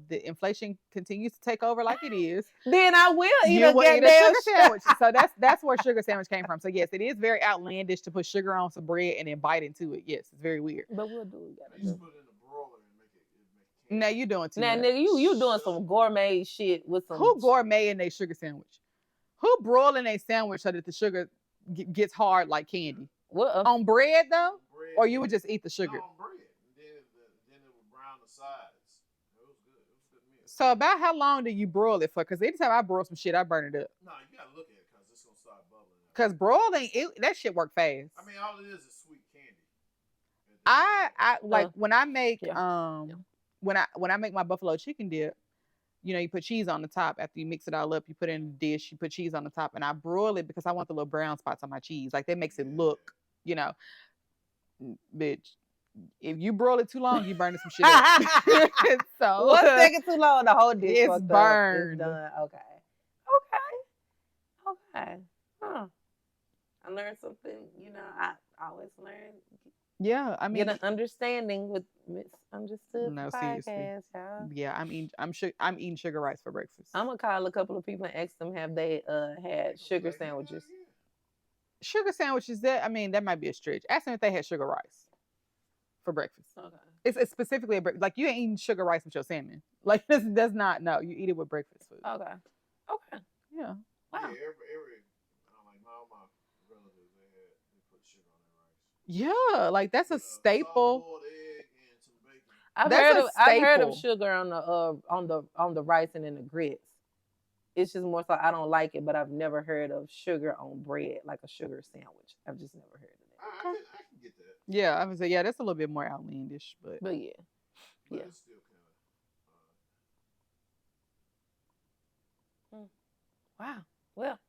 the inflation continues to take over like it is, Then I will eat you a will eat a goddamn sugar sandwich. So that's where sugar sandwich came from. So yes, it is very outlandish to put sugar on some bread and then bite into it. Yes, it's very weird. But we'll do what we gotta They used do. to put it in the broiler and make it Now candy. you doing too Now, much. nigga, you doing some gourmet shit with some. Who gourmet in a sugar sandwich? Who broiling a sandwich so that the sugar gets hard like candy? What? On bread though, Bread, or you would just eat the sugar? no, on bread. And then it would brown the sides. It was good. It was a good meal. So about how long do you broil it for? Because anytime I broil some shit, I burn it up. No, you gotta look at it because it's gonna start bubbling. Because broiling, that shit work fast. I mean, all it is sweet candy. I like when I make yeah. when I make my buffalo chicken dip. You put cheese on the top after you mix it all up. You put it in the dish. You put cheese on the top, and I broil it because I want the little brown spots on my cheese. Like that makes it look, bitch. If you broil it too long, you burning some shit up. So 1 second too long, the whole dish it's fucked burned. up. It's done. Okay. Okay. Huh. I learned something. I always learn. Yeah, I mean, Get an understanding with misunderstood no, seriously. podcast, y'all. Yeah, I'm eating sugar rice for breakfast. I'm gonna call a couple of people and ask them have they had sugar sandwiches. Sugar sandwiches, that might be a stretch. Ask them if they had sugar rice for breakfast. Okay. It's specifically like you ain't eating sugar rice with your salmon. Like that's not no. You eat it with breakfast food. Okay. Okay. Yeah. Wow. Yeah, every like all my relatives they put sugar on their rice. Yeah, like that's a staple. Soft-boiled egg and some bacon. I've heard of staple. sugar on the rice and in the grits. It's just more so I don't like it, but I've never heard of sugar on bread, like a sugar sandwich. I've just never heard of that. I can get that. Yeah, I would say yeah, that's a little bit more outlandish, but But yeah. But Yeah. it's still kind of. Wow. Well,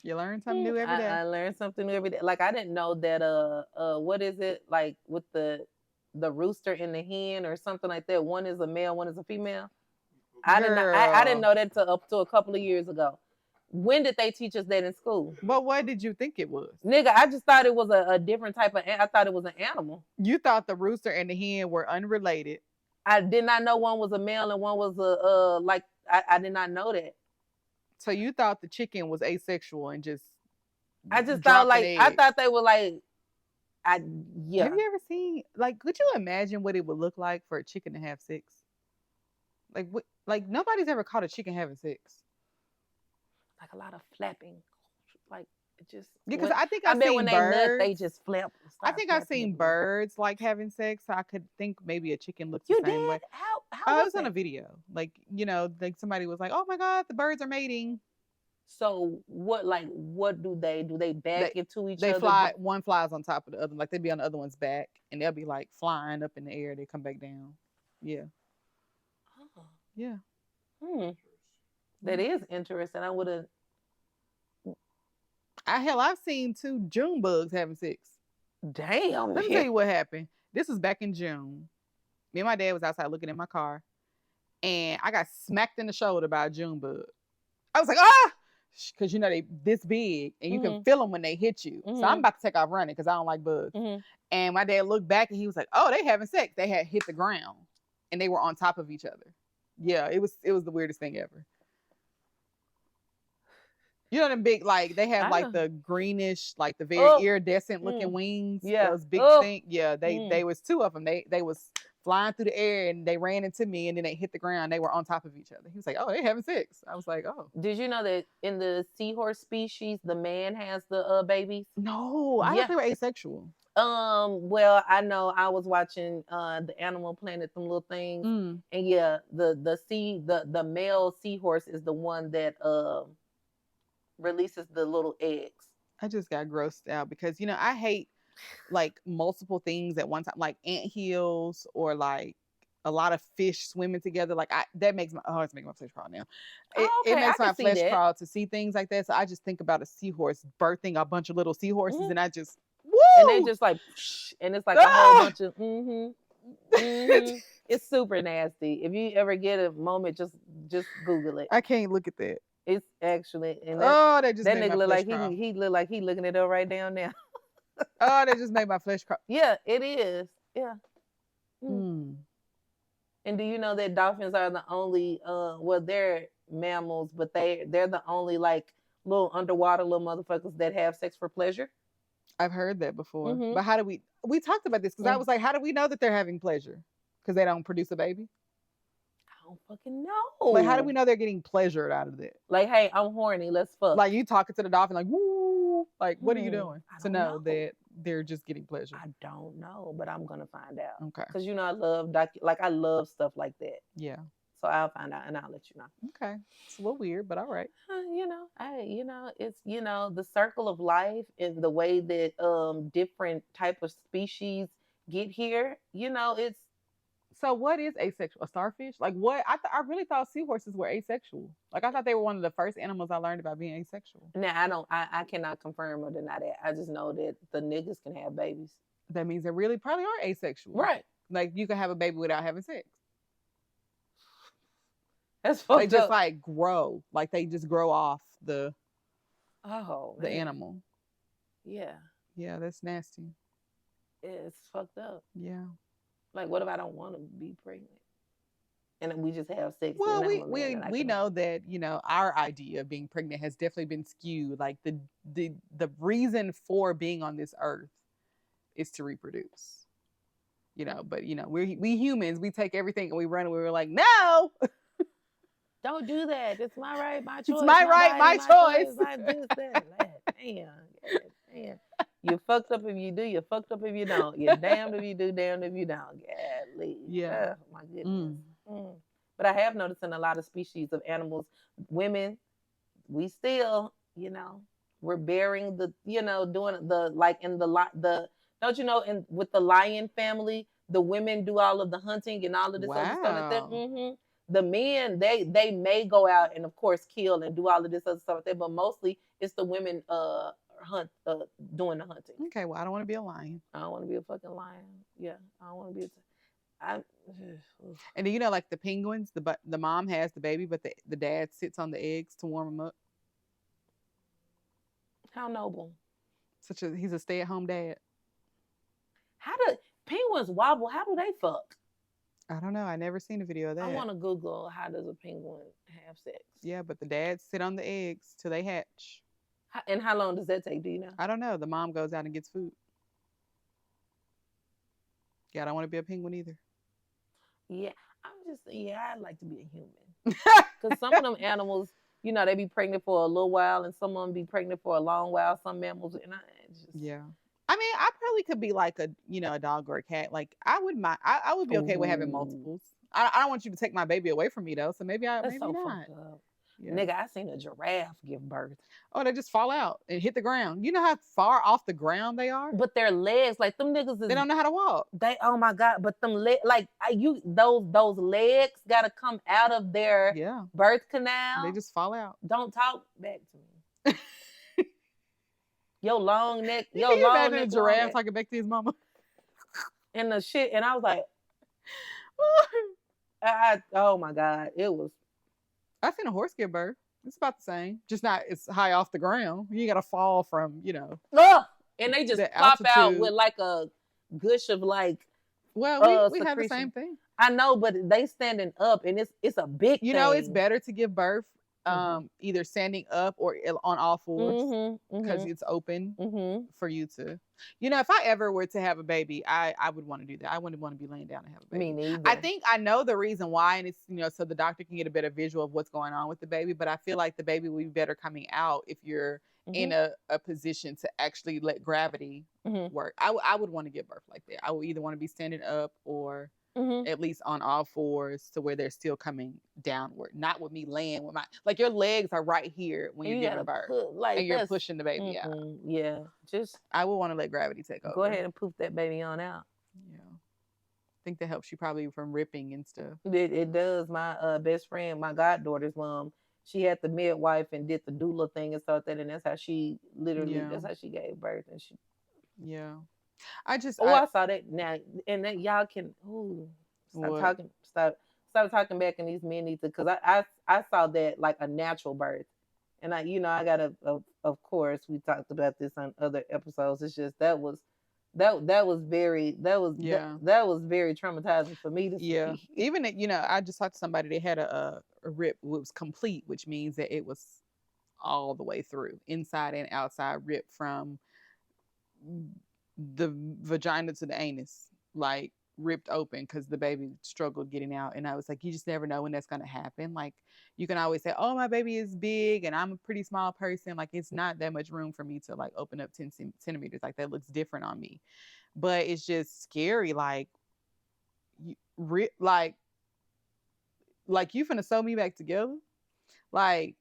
you learn something new every day. I learn something new every day. Like I didn't know that what is it like with the rooster and the hen or something like that? One is a male, one is a female. I didn't know that up to a couple of years ago. When did they teach us that in school? But what did you think it was? Nigga, I just thought it was a different type of. I thought it was an animal. You thought the rooster and the hen were unrelated. I did not know one was a male and one was a like. I did not know that. So you thought the chicken was asexual and just. I just thought I thought they were like. Yeah. Have you ever seen could you imagine what it would look like for a chicken to have sex? Like nobody's ever caught a chicken having sex. Like a lot of flapping, like It just Because when, I think I I've bet when seen they nut, they birds. just flap. I Start think I've flapping seen everywhere. birds like having sex. So I could think maybe a chicken looks the You same did? way. How It was was on a that? video. Like, like somebody was like, "Oh my God, the birds are mating." So what? Like what do they do? They back They into each they other? fly. One flies on top of the other. Like they be on the other one's back, and they'll be like flying up in the air. They come back down. Yeah, Oh, yeah. hmm. That Yeah. is interesting. I would have. I've seen two June bugs having sex. Damn. Let me tell you what happened. This was back in June. Me and my dad was outside looking at my car, and I got smacked in the shoulder by a June bug. I was like, ah, because they this big, and you can Mhm. feel them when they hit you. So I'm Mhm. about to take off running because I don't like bugs. Mhm. And my dad looked back, and he was like, oh, they having sex. They had hit the ground, and they were on top of each other. Yeah, it was the weirdest thing ever. Them big, like they have I like know. the greenish, like the very Oh. iridescent looking Mm. wings. Yeah. Those big Oh. stink. Yeah, they Mm. was two of them. They was flying through the air and they ran into me and then they hit the ground. They were on top of each other. He was like, "Oh, they having sex." I was like, "Oh, Did you know that in the seahorse species, the man has the babies? no, I thought Yeah. they were asexual." Well, I know I was watching the Animal Planet, them little things, Mm. and yeah, the male seahorse is the one that releases the little eggs. I just got grossed out because I hate like multiple things at one time, like ant hills or like a lot of fish swimming together. Like that makes it's making my flesh crawl now. Oh, It okay, I makes can my see flesh that. crawl to see things like that. So I just think about a seahorse birthing a bunch of little seahorses, Hmm. and I just And they woo just like, and it's like a whole ah! bunch of mm-hmm. It's super nasty. If you ever get a moment, just Google it. I can't look at that. It's actually, and Oh, that just that made nigga my look flesh like crawl. he look like he looking it up right down there. Oh, that just made my flesh crawl. Yeah, it is. Yeah. Mm. Mm. And do you know that dolphins are the only well they're mammals, but they're the only like little underwater little motherfuckers that have sex for pleasure? I've heard that before, Mm-hmm. but how do we talked about this because I was like, how do we know that they're having pleasure? Because they don't produce a baby. I don't fucking Like, how do know. we know they're getting pleasure out of it? Like, hey, I'm horny. Let's fuck. Like, you talking to the dolphin, like, woo. Like, what are you doing I to don't know know. that they're just getting pleasure? I don't know, but I'm gonna find out. Okay. Cause I love I love stuff like that. Yeah. So I'll find out and I'll let you know. Okay. It's a little weird, but all right. It's the circle of life and the way that different type of species get here. It's So, what is asexual? A starfish? Like, what? I really thought seahorses were asexual. Like, I thought they were one of the first animals I learned about being asexual. now I cannot confirm or deny that. I just know that the niggas can have babies. That means they really probably are asexual. Right. Like, you can have a baby without having sex. That's fucked They just up. like grow. Like, they just grow off the the animal. Yeah. Yeah, that's nasty. It's fucked up. Yeah. Like, what if I don't want to be pregnant? And we just have sex. Well, and I'm a man and I we can- know that our idea of being pregnant has definitely been skewed. Like the reason for being on this earth is to reproduce. But we humans, we take everything and we run and we were like, no, Don't do that. It's my right, my choice. it's my right, body, my choice. I this, that. Damn. Damn. You fucked up if you do. You fucked up if you don't. You're damned if you do, damned if you don't. Golly. Yeah. Oh, my goodness. But I have noticed in a lot of species of animals, women, we still, we're bearing doing the like in the don't with the lion family, the women do all of the hunting and all of this other stuff like that. Wow. Mm-hmm. The men, they may go out and of course kill and do all of this other stuff like that, but mostly it's the women hunt doing the hunting. Okay, well, I don't want to be a lion. I don't want to be a fucking lion. Yeah, I don't want to be and then like the penguins, the mom has the baby, but the dad sits on the eggs to warm them up. How noble. He's a stay-at-home dad. How do penguins wobble? How do they fuck? I don't know. I never seen a video of that. I want to Google how does a penguin have sex. Yeah, but the dads sit on the eggs till they hatch. And how long does that take? Do you know? I don't know. The mom goes out and gets food. Yeah, I don't want to be a penguin either. Yeah, I'd like to be a human. Because some of them animals, you know, they be pregnant for a little while, and some of them be pregnant for a long while. Some mammals, and it's just Yeah. I mean, I probably could be like a dog or a cat. Like I would mind. I would be okay with having ooh, multiples. I don't want you to take my baby away from me though. So that's maybe so not. fucked up. Yeah. Nigga, I seen a giraffe give birth. Oh, they just fall out and hit the ground. You know how far off the ground they are? But their legs, like them niggas They is don't know how to walk. they oh my god, but them like you those legs gotta come out of their Yeah. birth They canal. just fall out. Don't talk back to me. Your long neck, You your can long imagine a neck, long giraffe neck, talking back to his mama. and the shit. And I was like, oh my god, it was. I've seen a horse give birth. It's about the same. Just not it's high off the ground. You gotta fall from, Ugh! And they just the pop out altitude. with like a gush of like Well, we have the same secretion. thing. I know, but they standing up, and it's a big thing. It's better to give birth either standing up or on all fours because it's open for you to. If I ever were to have a baby, I would want to do that. I wouldn't want to be laying down and have a baby. Me neither. I think I know the reason why, and it's so the doctor can get a better visual of what's going on with the baby. But I feel like the baby would be better coming out if you're in a position to actually let gravity work. I would want to give birth like that. I would either want to be standing up or at least on all fours to where they're still coming downward, not with me laying with like your legs are right here when you're giving birth, and you're pushing the baby out. Yeah, just I would want to let gravity take over. Go ahead and poof that baby on out. Yeah, I think that helps you probably from ripping and stuff. It does. My best friend, my goddaughter's mom, she had the midwife and did the doula thing and stuff like that, and that's how she that's how she gave birth, and she. Yeah. I saw that now, and then y'all can stop talking back, and these men need to, because I saw that like a natural birth, and I got of course we talked about this on other episodes. It's just that was very traumatizing for me to see. Even I just talked to somebody. They had a rip. It was complete, which means that it was all the way through, inside and outside, rip from the vagina to the anus, like ripped open because the baby struggled getting out. And I was like, you just never know when that's going to happen. Like, you can always say, oh, my baby is big and I'm a pretty small person. Like, it's not that much room for me to like open up 10 centimeters. Like, that looks different on me. But it's just scary. Like you finna sew me back together. Like,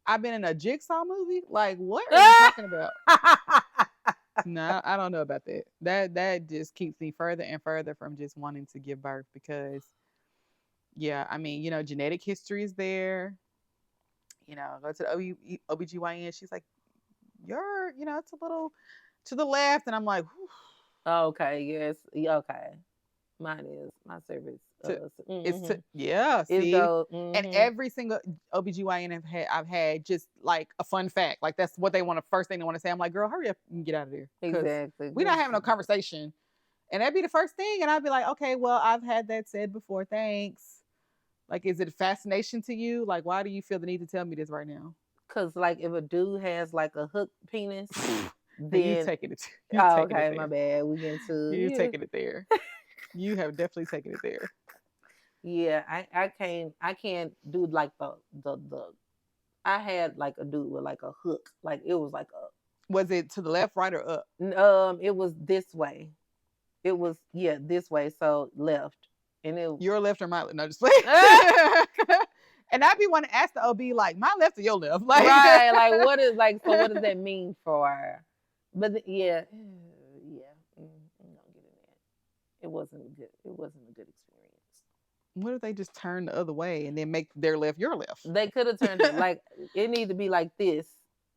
I've been in a Jigsaw movie. Like, what are you talking about? No, I don't know about that. That just keeps me further and further from just wanting to give birth because, yeah, I mean, genetic history is there. Go to the OBGYN. She's like, it's a little to the left. And I'm like, okay, yes, okay. Mine is my service. See, and every single OBGYN I've had just like a fun fact, like that's what they want to first thing they want to say. I'm like, girl, hurry up and get out of there. Exactly. We're not having no conversation, and that'd be the first thing, and I'd be like, okay, well, I've had that said before. Thanks. Like, is it a fascination to you? Like, why do you feel the need to tell me this right now? Because like if a dude has like a hook penis, then you taking it. Okay, my bad. We get to you taking it there. You have definitely taken it there. Yeah, I can't do like the I had like a dude with like a hook. Like it was like a. Was it to the left, right, or up? It was this way. It was this way. So left, and your left or my left? No, just play. And I'd be wanting to ask the OB like, my left or your left? Like, right? Like what is like? So what does that mean for? But yeah. I'm not getting that. It wasn't good. It wasn't a good experience. What if they just turn the other way and then make their left your left? They could have turned it like it needed to be like this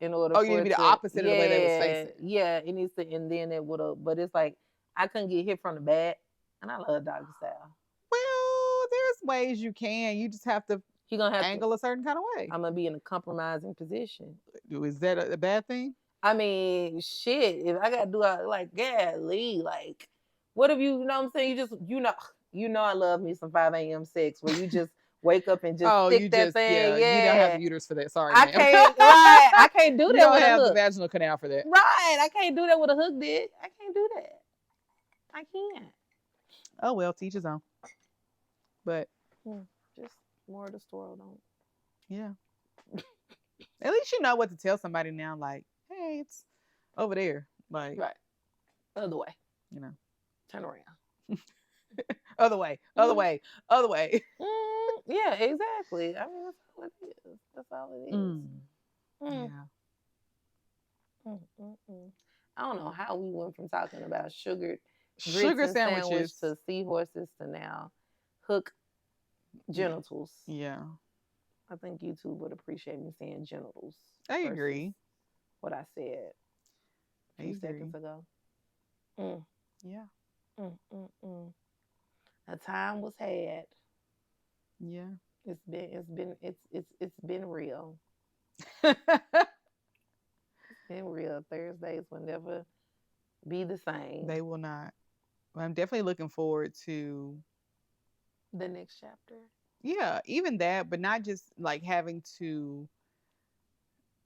in order. You need to be the opposite of the way they was facing. Yeah, it needs to, and then it would have. But it's like I couldn't get hit from the back, and I love doggy style. Well, there's ways you can. You just have to. You're gonna have angle a certain kind of way. I'm gonna be in a compromising position. Is that a bad thing? I mean, shit. If I gotta do it, like, Lee, like, what if you know what I'm saying? You just I love me some 5 a.m. sex where you just wake up and just stick that thing. Yeah, you don't have the uterus for that. Sorry, I can't. Right, I can't do that. You don't with have a the vaginal canal for that. Right, I can't do that with a hook dick. I can't do that. I can't. Oh well, teach his own. But just more of the story, don't. Yeah. At least you know what to tell somebody now. Like, hey, it's over there. Like, Right. Other way. you know, Turn around. other way, other way, other way. Yeah, exactly. I mean, that's all it is. That's all it is. Mm, Yeah. mm. I don't know how we went from talking about sugared grits Sugar and sandwich sandwiches. to seahorses to now hook genitals. Yeah. I think YouTube would appreciate me saying genitals. I versus agree. what I said a I few agree. seconds ago. Mm, Yeah. mm. A time was had. Yeah. It's been real. It's been real. Thursdays will never be the same. They will not. But I'm definitely looking forward to, The next chapter. yeah, even that, but not just like having to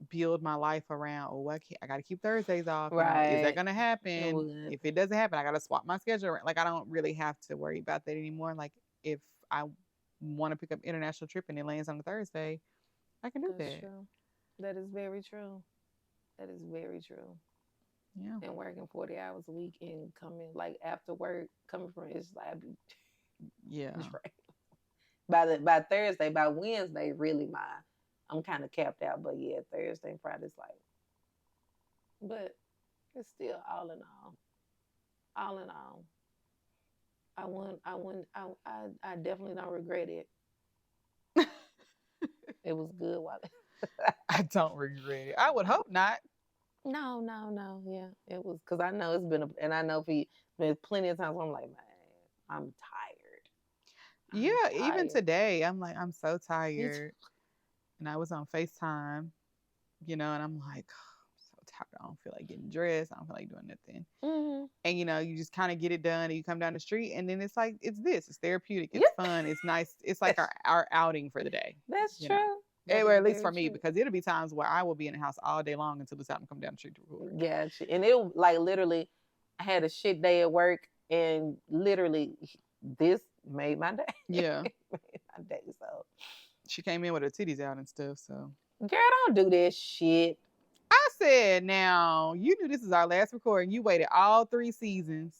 build my life around, oh, I got to keep Thursdays off. You know, is that Right. going to It happen? would. If it doesn't happen, I got to swap my schedule around. Like, I don't really have to worry about that anymore. Like, if I want to pick up international trip and it lands on a Thursday, I can do That's that. true. That is very true. That is very true. Yeah. And working 40 hours a week and coming like after work, coming from it's like I'd be Yeah. drained. By Thursday, by Wednesday, really I'm kind of capped out. But yeah, Thursday and Friday's like, but it's still all in all, I definitely don't regret it. It was good while I don't regret it. I would hope not. no, yeah, it was because I know it's been and I know there's plenty of times where I'm like, man, I'm tired. Yeah, even Tired. today, I'm like, I'm so Me too. tired. And I was on FaceTime, and I'm like, I'm so tired. I don't feel like getting dressed. I don't feel like doing nothing. Mm-hmm. And you just kind of get it done and you come down the street and then it's like it's therapeutic, Yeah, it's fun, it's nice, it's like our outing for the day. that's you know true. That or is at least very for me, true. because it'll be times where I will be in the house all day long until it's time to come down the street to record. Gotcha. And it like literally, I had a shit day at work, and literally, this made my day. Yeah, Made my day. So, she came in with her titties out and stuff, so girl, don't do that shit. I said, now you knew this is our last recording, you waited all 3 seasons,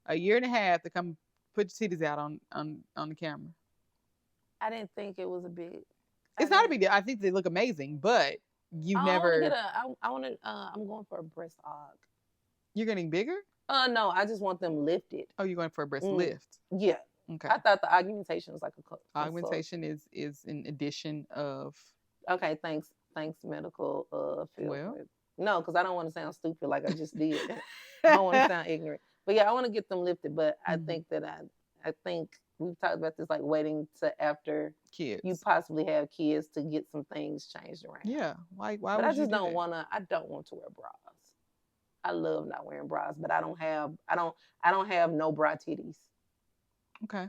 a year and a half, to come put your titties out on the camera. I didn't think it was a big. It's not a big deal. I think they look amazing, but you I want to never. get I want to. I'm going for a breast aug. You're getting bigger? No, I just want them lifted. Oh, you're going for a breast lift? Yeah. Okay. I thought the augmentation was like a Augmentation is an addition of. Okay, thanks, medical field. Well, no, because I don't want to sound stupid like I just did. I don't want to sound ignorant. But yeah, I want to get them lifted. But I think that I think we've talked about this, like waiting to after kids, you possibly have kids, to get some things changed around. Yeah, why? But would I just you do don't that? want to. I don't want to wear bras. I love not wearing bras, but I don't have no bra titties. Okay.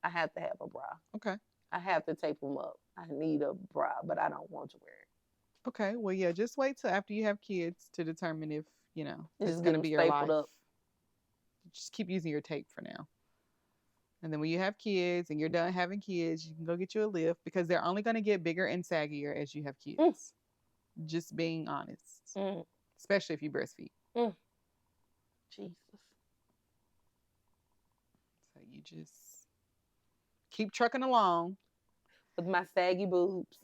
I have to have a bra. Okay. I have to tape them up. I need a bra, but I don't want to wear it. Okay. Well, yeah. Just wait till after you have kids to determine if it's Just going to be your life. up. Just keep using your tape for now. And then when you have kids and you're done having kids, you can go get you a lift, because they're only going to get bigger and saggier as you have kids. Just being honest. Especially if you breastfeed. Jesus. So you just keep trucking along. With my saggy boobs.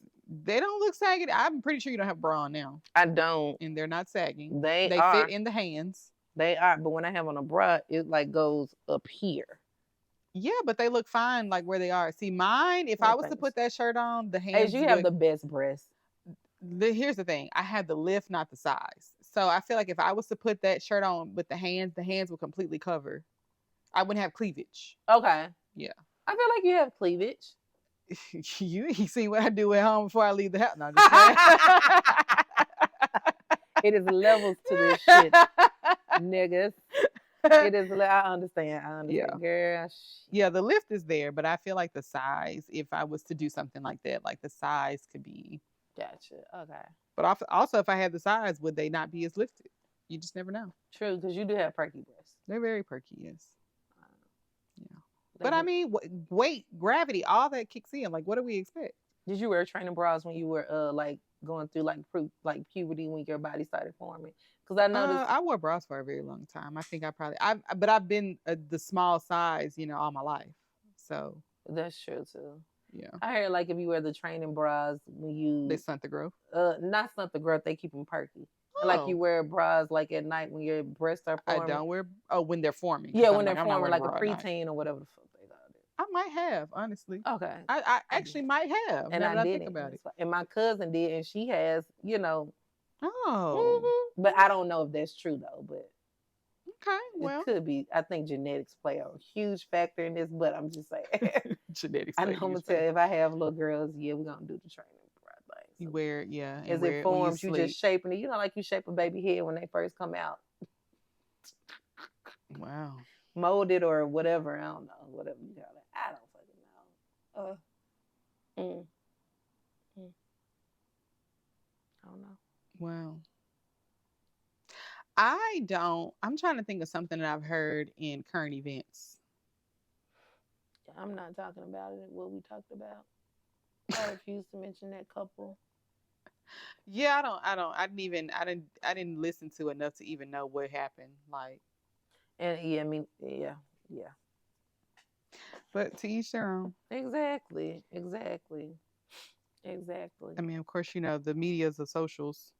They don't look saggy. I'm pretty sure you don't have a bra on now. I don't. And they're not sagging. They fit in the hands. They are, but when I have on a bra, it like goes up here. Yeah, but they look fine like where they are. See, mine, if I was to put that shirt on, the hands. You have the best breasts. Here's the thing. I have the lift, not the size. So I feel like if I was to put that shirt on with the hands would completely cover. I wouldn't have cleavage. Okay. Yeah. I feel like you have cleavage. You see what I do at home before I leave the house. No, just it is levels to this shit, niggas. It is. I understand. Yeah. Girl. Yeah, the lift is there, but I feel like the size, if I was to do something like that, like the size could be. Gotcha. Okay. But also, if I had the size, would they not be as lifted? You just never know. True, because you do have perky breasts. They're very perky, yes. Yeah. But I mean, weight, gravity, all that kicks in. Like, what do we expect? Did you wear training bras when you were like going through like puberty when your body started forming? Because I noticed I wore bras for a very long time. I think but I've been the small size, all my life. So that's true too. yeah, I heard like if you wear the training bras when they you stunt the growth. not stunt the growth, they keep them perky. And like you Oh, wear bras like at night when your breasts are I forming. don't wear. Oh, when they're forming, Yeah, because when I'm they're like I'm not forming wearing a like a bra at night. preteen or whatever the fuck they call it. I might have honestly. Okay. I I actually might have. and Now I that I think didn't. about it. And my cousin did, and she has, Oh, but I don't know if that's true though. But okay. it Well, could be. I think genetics play a huge factor in this, but I'm just saying. genetics I play know a I'm gonna huge tell factor. you, if I have little girls, yeah, we're gonna do the training bra thing. You So wear it, yeah, and as wear it it when you forms, you sleep. just shaping it. Like you shape a baby head when they first come out, Wow. mold it or whatever. I don't know, whatever you call it. I don't fucking know. Mm, mm, I don't know. Wow. I don't. I'm trying to think of something that I've heard in current events. I'm not talking about it. What we talked about. I refuse to mention that couple. Yeah, I don't. I don't. I didn't even. I didn't listen to enough to even know what happened. Like, And yeah, I mean, yeah, yeah, but to each their own. exactly, exactly, exactly. I mean, of course, the media's the socials.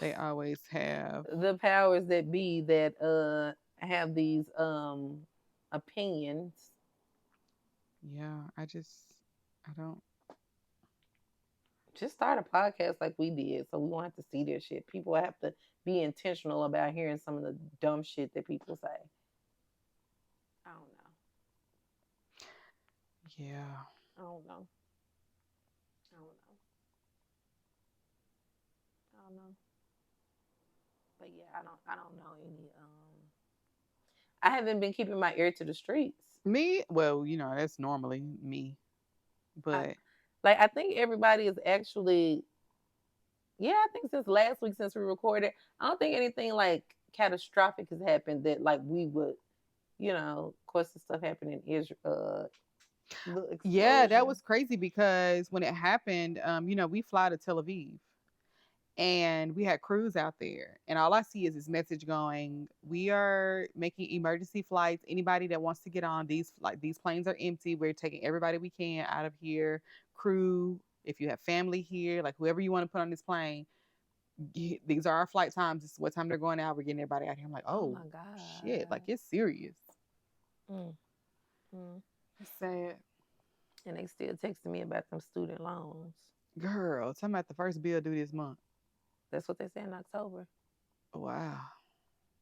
They always have. The powers that be that have these opinions. Yeah, I don't. Just start a podcast like we did, so we won't have to see their shit. People have to be intentional about hearing some of the dumb shit that people say. I don't know. Yeah. I don't know. I don't know. I don't know. But yeah, I don't know any I haven't been keeping my ear to the streets. Me, well, that's normally me, I but like I think everybody is actually yeah, I think since last week since we recorded, I don't think anything like catastrophic has happened that like we would, of course the stuff happened in Israel the yeah, that explosion. was crazy because when it happened, we fly to Tel Aviv and we had crews out there, and all I see is this message going, "We are making emergency flights. Anybody that wants to get on these planes are empty. We're taking everybody we can out of here. Crew, if you have family here, like whoever you want to put on this plane, these are our flight times. This is what time they're going out. We're getting everybody out here." I'm like, Oh "Oh my shit! Like god. it's serious." Mm, mm. It's sad. And they still texting me about them student loans. Girl, talking about the first bill due this month. That's what they say in October. Wow.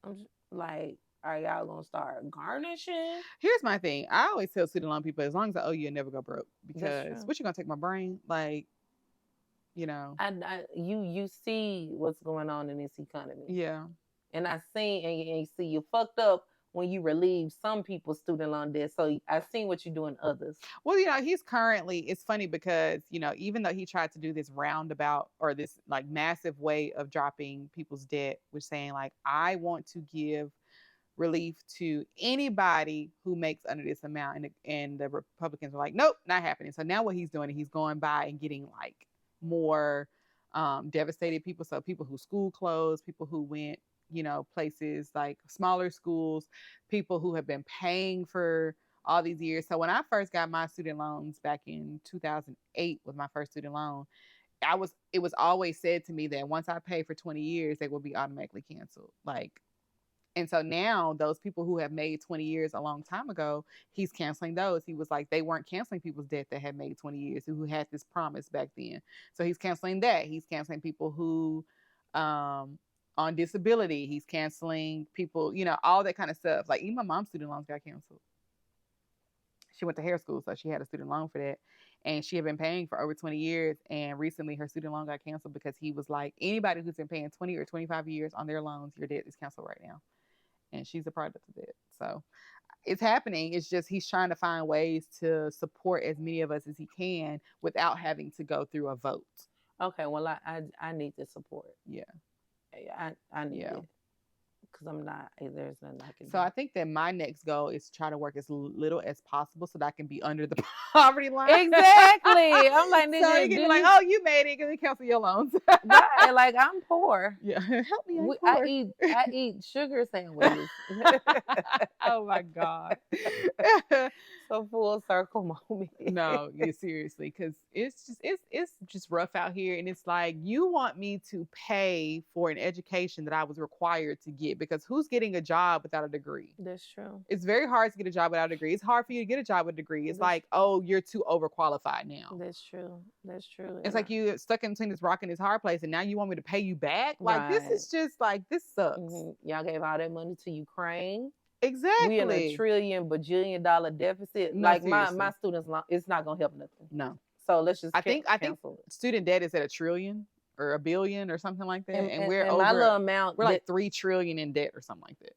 I'm just, like, are y'all gonna start garnishing? Here's my thing. I always tell student loan people, as long as I owe you, I never go broke. That's Because true. what you gonna take my brain? Like, you know. You see what's going on in this economy, Yeah. and I seen and you see you fucked up when you relieve some people's student loan debt. So I seen what you do in others. Well, he's currently, it's funny because, even though he tried to do this roundabout or this like massive way of dropping people's debt, with saying like, I want to give relief to anybody who makes under this amount. And the Republicans were like, nope, not happening. So now what he's doing, he's going by and getting like more devastated people. So people who school closed, people who went, places like smaller schools, people who have been paying for all these years. So when I first got my student loans back in 2008 with my first student loan, it was always said to me that once I pay for 20 years, they will be automatically canceled. Like, and so now those people who have made 20 years a long time ago, he's canceling those. He was like, they weren't canceling people's debt that had made 20 years, who had this promise back then. So he's canceling that. He's canceling people who on disability. He's canceling people, all that kind of stuff. Like even my mom's student loans got canceled. She went to hair school, so she had a student loan for that. And she had been paying for over 20 years. And recently her student loan got canceled because he was like, anybody who's been paying 20 or 25 years on their loans, your debt is canceled right now. And she's a product of it. So it's happening. It's just he's trying to find ways to support as many of us as he can without having to go through a vote. Okay, well I need the support. Yeah. I need Yeah. it because I'm not. There's nothing I can So do. I think that my next goal is to try to work as little as possible so that I can be under the poverty line. Exactly. I'm like, So nigga, you can do be like, you oh, you made it. Can we cancel your loans? right? Like I'm poor. Yeah, help me. I'm I poor. eat sugar sandwiches. Oh my God. So full circle moment. No, you seriously, because it's just rough out here, and it's like you want me to pay for an education that I was required to get, because who's getting a job without a degree? That's true. It's very hard to get a job without a degree. It's hard for you to get a job with a degree. It's That's like, oh, you're too overqualified now. That's true. That's true. It's like you stuck in between this rock and this hard place, and now you want me to pay you back? Like, this Right. is just like, this sucks. Y'all gave all that money to Ukraine. Exactly. We in a trillion bajillion dollar deficit. No, like seriously. my students, it's not gonna help nothing. No. So let's just I think cancel it. student debt is at $1 trillion or $1 billion or something like that, and we're my over. little amount. We're like $3 trillion in debt or something like that.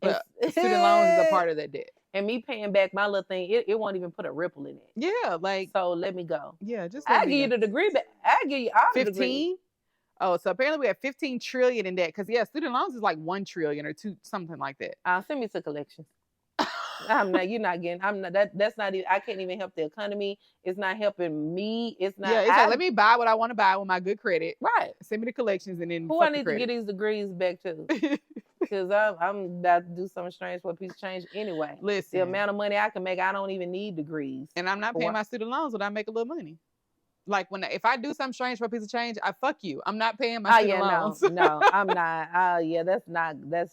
But student loans is a part of that debt. And me paying back my little thing, it won't even put a ripple in it. Yeah, like, So let me go. yeah, just I give you the degree, but I give you all the degree. 15. Oh, so apparently we have 15 trillion in debt, because yeah, student loans is like 1 trillion or 2, something like that. Send me to collections. I'm not. You're not getting. I'm not. That's not even. I can't even help the economy. It's not helping me. It's not. Yeah, it's like, let me buy what I want to buy with my good credit. Right. Send me the collections, and then Who fuck I the need to credit. get these degrees back to? Because I'm about to do something strange for a piece of change anyway. Listen, The amount of money I can make, I don't even need degrees. and I'm not paying my student loans when I make a little money. Like, if I do something strange for a piece of change, I fuck you. I'm not paying my student loans. No, I'm not. Yeah, that's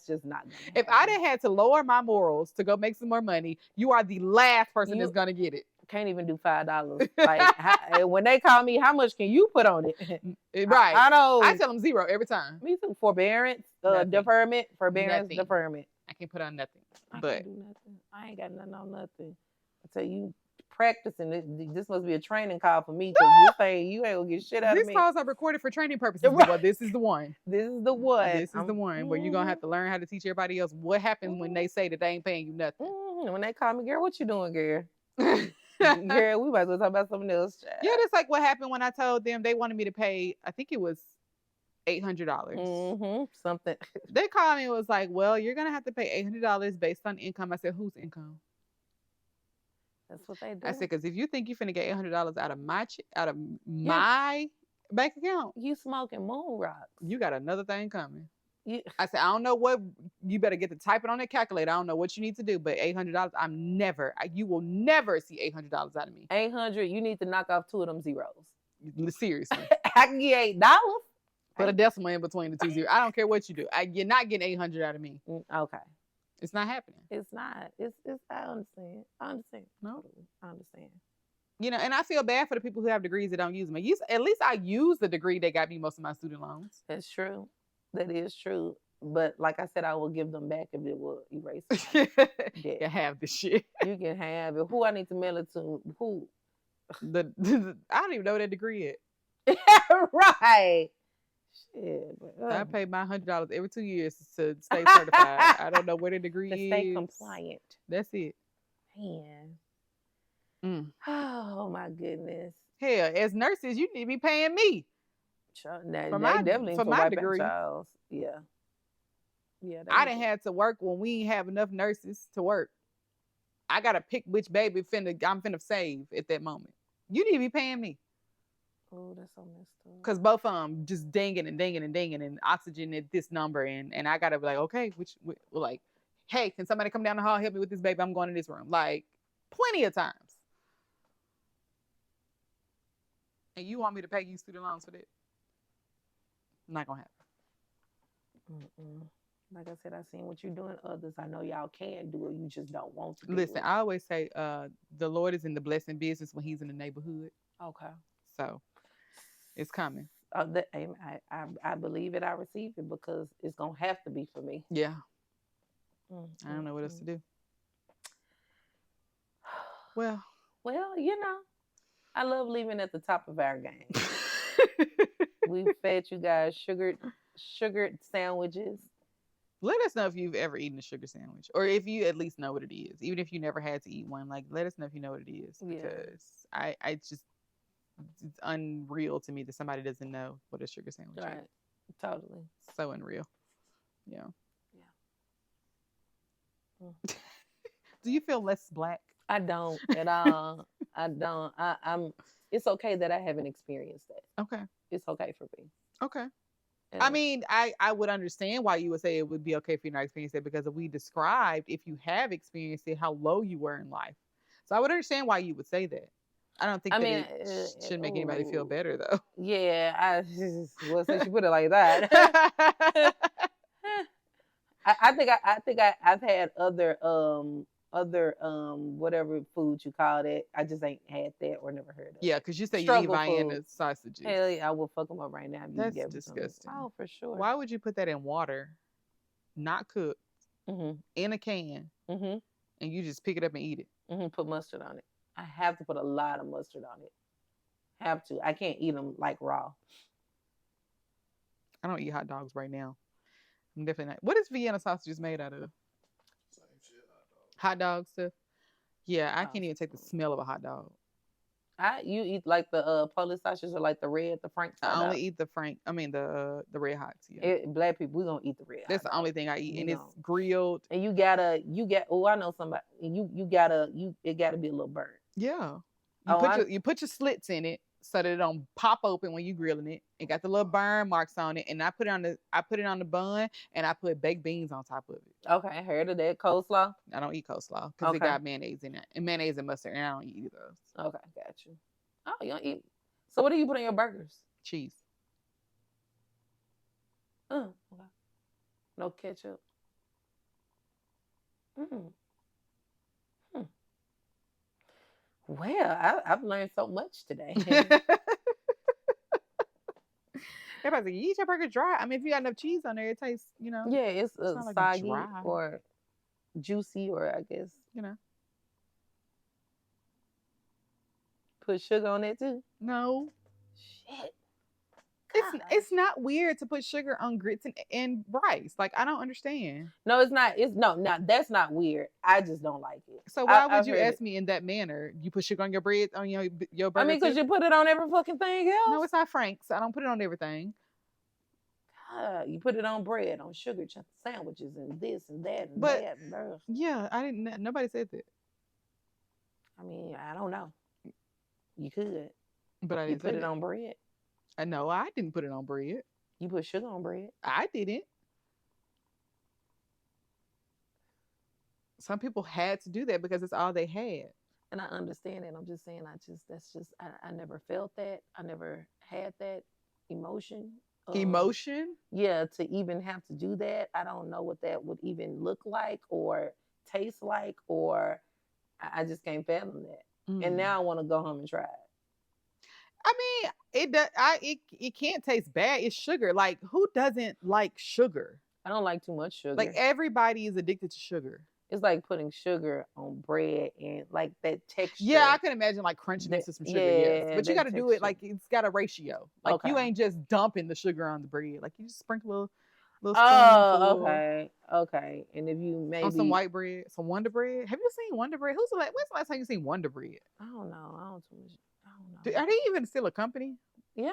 just not gonna If happen. I done had to lower my morals to go make some more money, you are the last person that's gonna get it. Can't even do $5. Like when they call me, how much can you put on it? Right. I know. I tell them 0 every time. Me too. Forbearance, Nothing. deferment, forbearance, Nothing. deferment. I can't put on nothing. I But can't do nothing. I ain't got nothing on nothing. I tell you, practicing this must be a training call for me, because you saying you ain't gonna get shit out of these me. calls are recorded for training purposes. Right. Well, this is the one. This is the one. This is the one where you're gonna have to learn how to teach everybody else what happens when they say that they ain't paying you nothing. When they call me, girl, what you doing, girl? Girl, we might as well talk about something else. Child. Yeah, that's like what happened when I told them they wanted me to pay, I think it was $800. Something. They called me and was like, well, you're going to have to pay $800 based on income. I said, whose income? That's what they do. I said, because if you think you're finna get $800 out of my bank account, you smoking moon rocks. you got another thing coming. You, I said, I don't know what, you better get to typing on that calculator. I don't know what you need to do, but $800, you will never see $800 out of me. 800, you need to knock off 2 of them zeros. Seriously. I can get $8. Put a decimal in between the 2 zeros. I don't care what you do. You're not getting 800 out of me. Okay. It's not happening. It's not. It's. I understand. I understand. No. I understand. You know, and I feel bad for the people who have degrees that don't use them. At least I use the degree that got me most of my student loans. That's true. That is true. But like I said, I will give them back if it will erase it. You can have the shit. You can have it. Who I need to mail it to? Who? I don't even know what that degree is. Right. Shit. But, I pay my $100 every 2 years to stay certified. I don't know where the degree is. To stay compliant. That's it. Man. Oh my goodness. Hell, as nurses, you need to be paying me. For my degree. Yeah. Yeah. I done had to work when we ain't have enough nurses to work. I gotta pick which baby I'm finna save at that moment. You need to be paying me. Oh, that's so messed up. Because both of them just dinging and dinging and dinging and oxygen at this number. And I gotta be like, okay, like, hey, can somebody come down the hall, help me with this baby? I'm going in this room. Like, plenty of times. And you want me to pay you student loans for that? Not gonna happen. Like I said, I seen what you're doing. Others, I know y'all can do it. You just don't want to do Listen, it. I always say the Lord is in the blessing business when he's in the neighborhood. Okay. So it's coming. I believe it. I receive it because it's going to have to be for me. Yeah. I don't know what else to do. Well, you know, I love leaving at the top of our game. We fed you guys sugared sandwiches. Let us know if you've ever eaten a sugar sandwich, or if you at least know what it is. Even if you never had to eat one, like, let us know if you know what it is, because I just, it's unreal to me that somebody doesn't know what a sugar sandwich is. Totally. So unreal. Yeah. Do you feel less black? I don't at all. I don't. I'm. It's okay that I haven't experienced that. Okay. It's okay for me. Okay. I And mean, I would understand why you would say it would be okay if you're not experiencing it because we described if you have experienced it, how low you were in life. So I would understand why you would say that. I don't think I that mean, it should make anybody feel better though. yeah. Well, since you put it like that. I've had other whatever food you call it. I just ain't had that or never heard of Yeah, it. because you say you eat Struggle Vienna food. sausages. Hell yeah, I will fuck them up right now if you That's give me some. disgusting. Oh, for sure. Why would you put that in water, not cooked, in a can, Mm-hmm. and you just pick it up and eat it? Mm-hmm. Put mustard on it. I have to put a lot of mustard on it. Have to. I can't eat them like raw. I don't eat hot dogs right now. I'm definitely not. What is Vienna sausages made out of? Same shit, Hot dogs stuff. Yeah, I Oh, can't even take the smell of a hot dog. You eat like the Polish sausages or like the red, the Frank hot I only dog? eat the Frank. I mean the red hots. Yeah, Black people, we gonna eat the red. that's hot the only dog. thing I eat, We and it's gon'. grilled. And oh, I know somebody. It gotta be a little burnt. Yeah, Oh, you put your slits in it so that it don't pop open when you grilling it. It got the little burn marks on it, and I put it on the bun, and I put baked beans on top of it. okay, I heard of that coleslaw. I don't eat coleslaw because it Okay. got mayonnaise in it, and mayonnaise and mustard, and I don't eat either of those. Okay, got you. Oh, you don't eat. So what do you put on your burgers? Cheese. Okay. No ketchup. Mm. Hmm. Well, I've learned so much today. Everybody's like, you eat your burger dry. I mean, if you got enough cheese on there, it tastes, Yeah, it's not like soggy dry. or juicy, or I guess put sugar on it too. No. Shit. It's not weird to put sugar on grits and rice. Like, I don't understand. No, it's not. That's not weird. I just don't like it. So why would I've you heard ask me in that manner? You put sugar on your bread, on your burger? I mean, because you put it on every fucking thing else. No, it's not Frank's. I don't put it on everything. God, you put it on bread, on sugar sandwiches, and this and that and But- that. And that. Yeah, I didn't. Nobody said that. I mean, I don't know. You could. But I You didn't put say it that. on bread. No, I didn't put it on bread. You put sugar on bread. I didn't. Some people had to do that because it's all they had. And I understand it. I'm just saying, I never felt that. I never had that emotion. Emotion? Yeah, to even have to do that. I don't know what that would even look like or taste like, or I just can't fathom that. Mm. And now I want to go home and try it. I mean, it does. It can't taste bad. It's sugar. Like, who doesn't like sugar? I don't like too much sugar. Like, everybody is addicted to sugar. It's like putting sugar on bread and like that texture. Yeah, I can imagine like crunching into some sugar. Yes, but you got to do it texture. like it's got a ratio. Like, you Okay. ain't just dumping the sugar on the bread. Like, you just sprinkle a little Oh, spoonful okay. And if you maybe on some white bread, some Wonder Bread. Have you seen Wonder Bread? When's the last time you seen Wonder Bread? I don't know. I don't know. Are they even still a company? Yeah.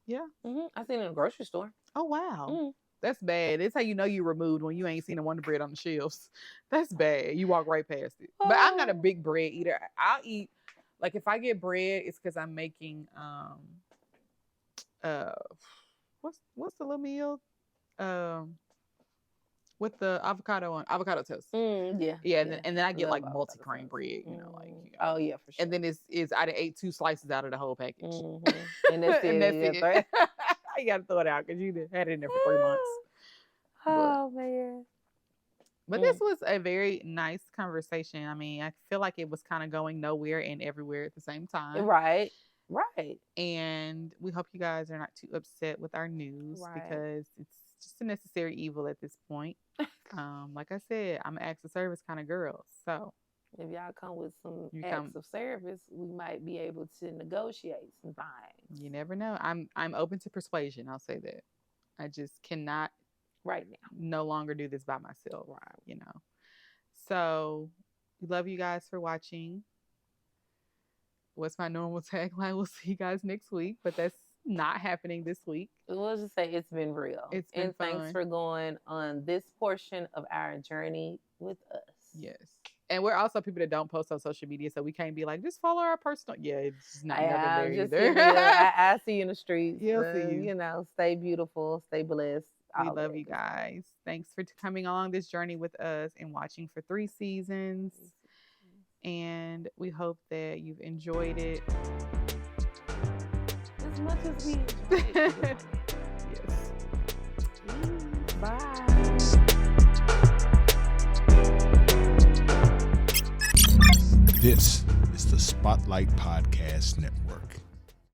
Yeah. I seen it in a grocery store. Oh wow. Mhm. That's bad. It's how you know you removed when you ain't seen a Wonder Bread on the shelves. That's bad. You walk right past it. But I'm not a big bread eater. I'll eat, like, if I get bread, it's because I'm making what's the little meal? With the avocado toast. Yeah. Yeah, and then I get Love like avocado multi-grain toast. bread, Oh yeah, for sure. And then it's I done ate 2 slices out of the whole package. And that's it. And that's Yeah, it. right? You gotta throw it out because you had it in there for 3 months. Oh man. But this was a very nice conversation. I mean, I feel like it was kind of going nowhere and everywhere at the same time. Right. And we hope you guys are not too upset with our news because it's just a necessary evil at this point. Like I said, I'm an acts of service kind of girl. So if y'all come with some acts of service, we might be able to negotiate some things. You never know. I'm open to persuasion. I'll say that. I just cannot right now no longer do this by myself. Right. So we love you guys for watching. What's my normal tagline? We'll see you guys next week, but that's not happening this week. We'll just say it's been real. It's been fun. Thanks for going on this portion of our journey with us. Yes. And we're also people that don't post on social media, so we can't be like, just follow our personal. Yeah, it's just not nothing there Just either. give me I see you in the streets. You'll see you. You know, stay beautiful, stay blessed. We all love that you good stuff. guys. Thanks for coming along this journey with us and watching for 3 seasons. And we hope that you've enjoyed it. As much as we enjoyed it. Yes. Bye. This is the Spotlight Podcast Network.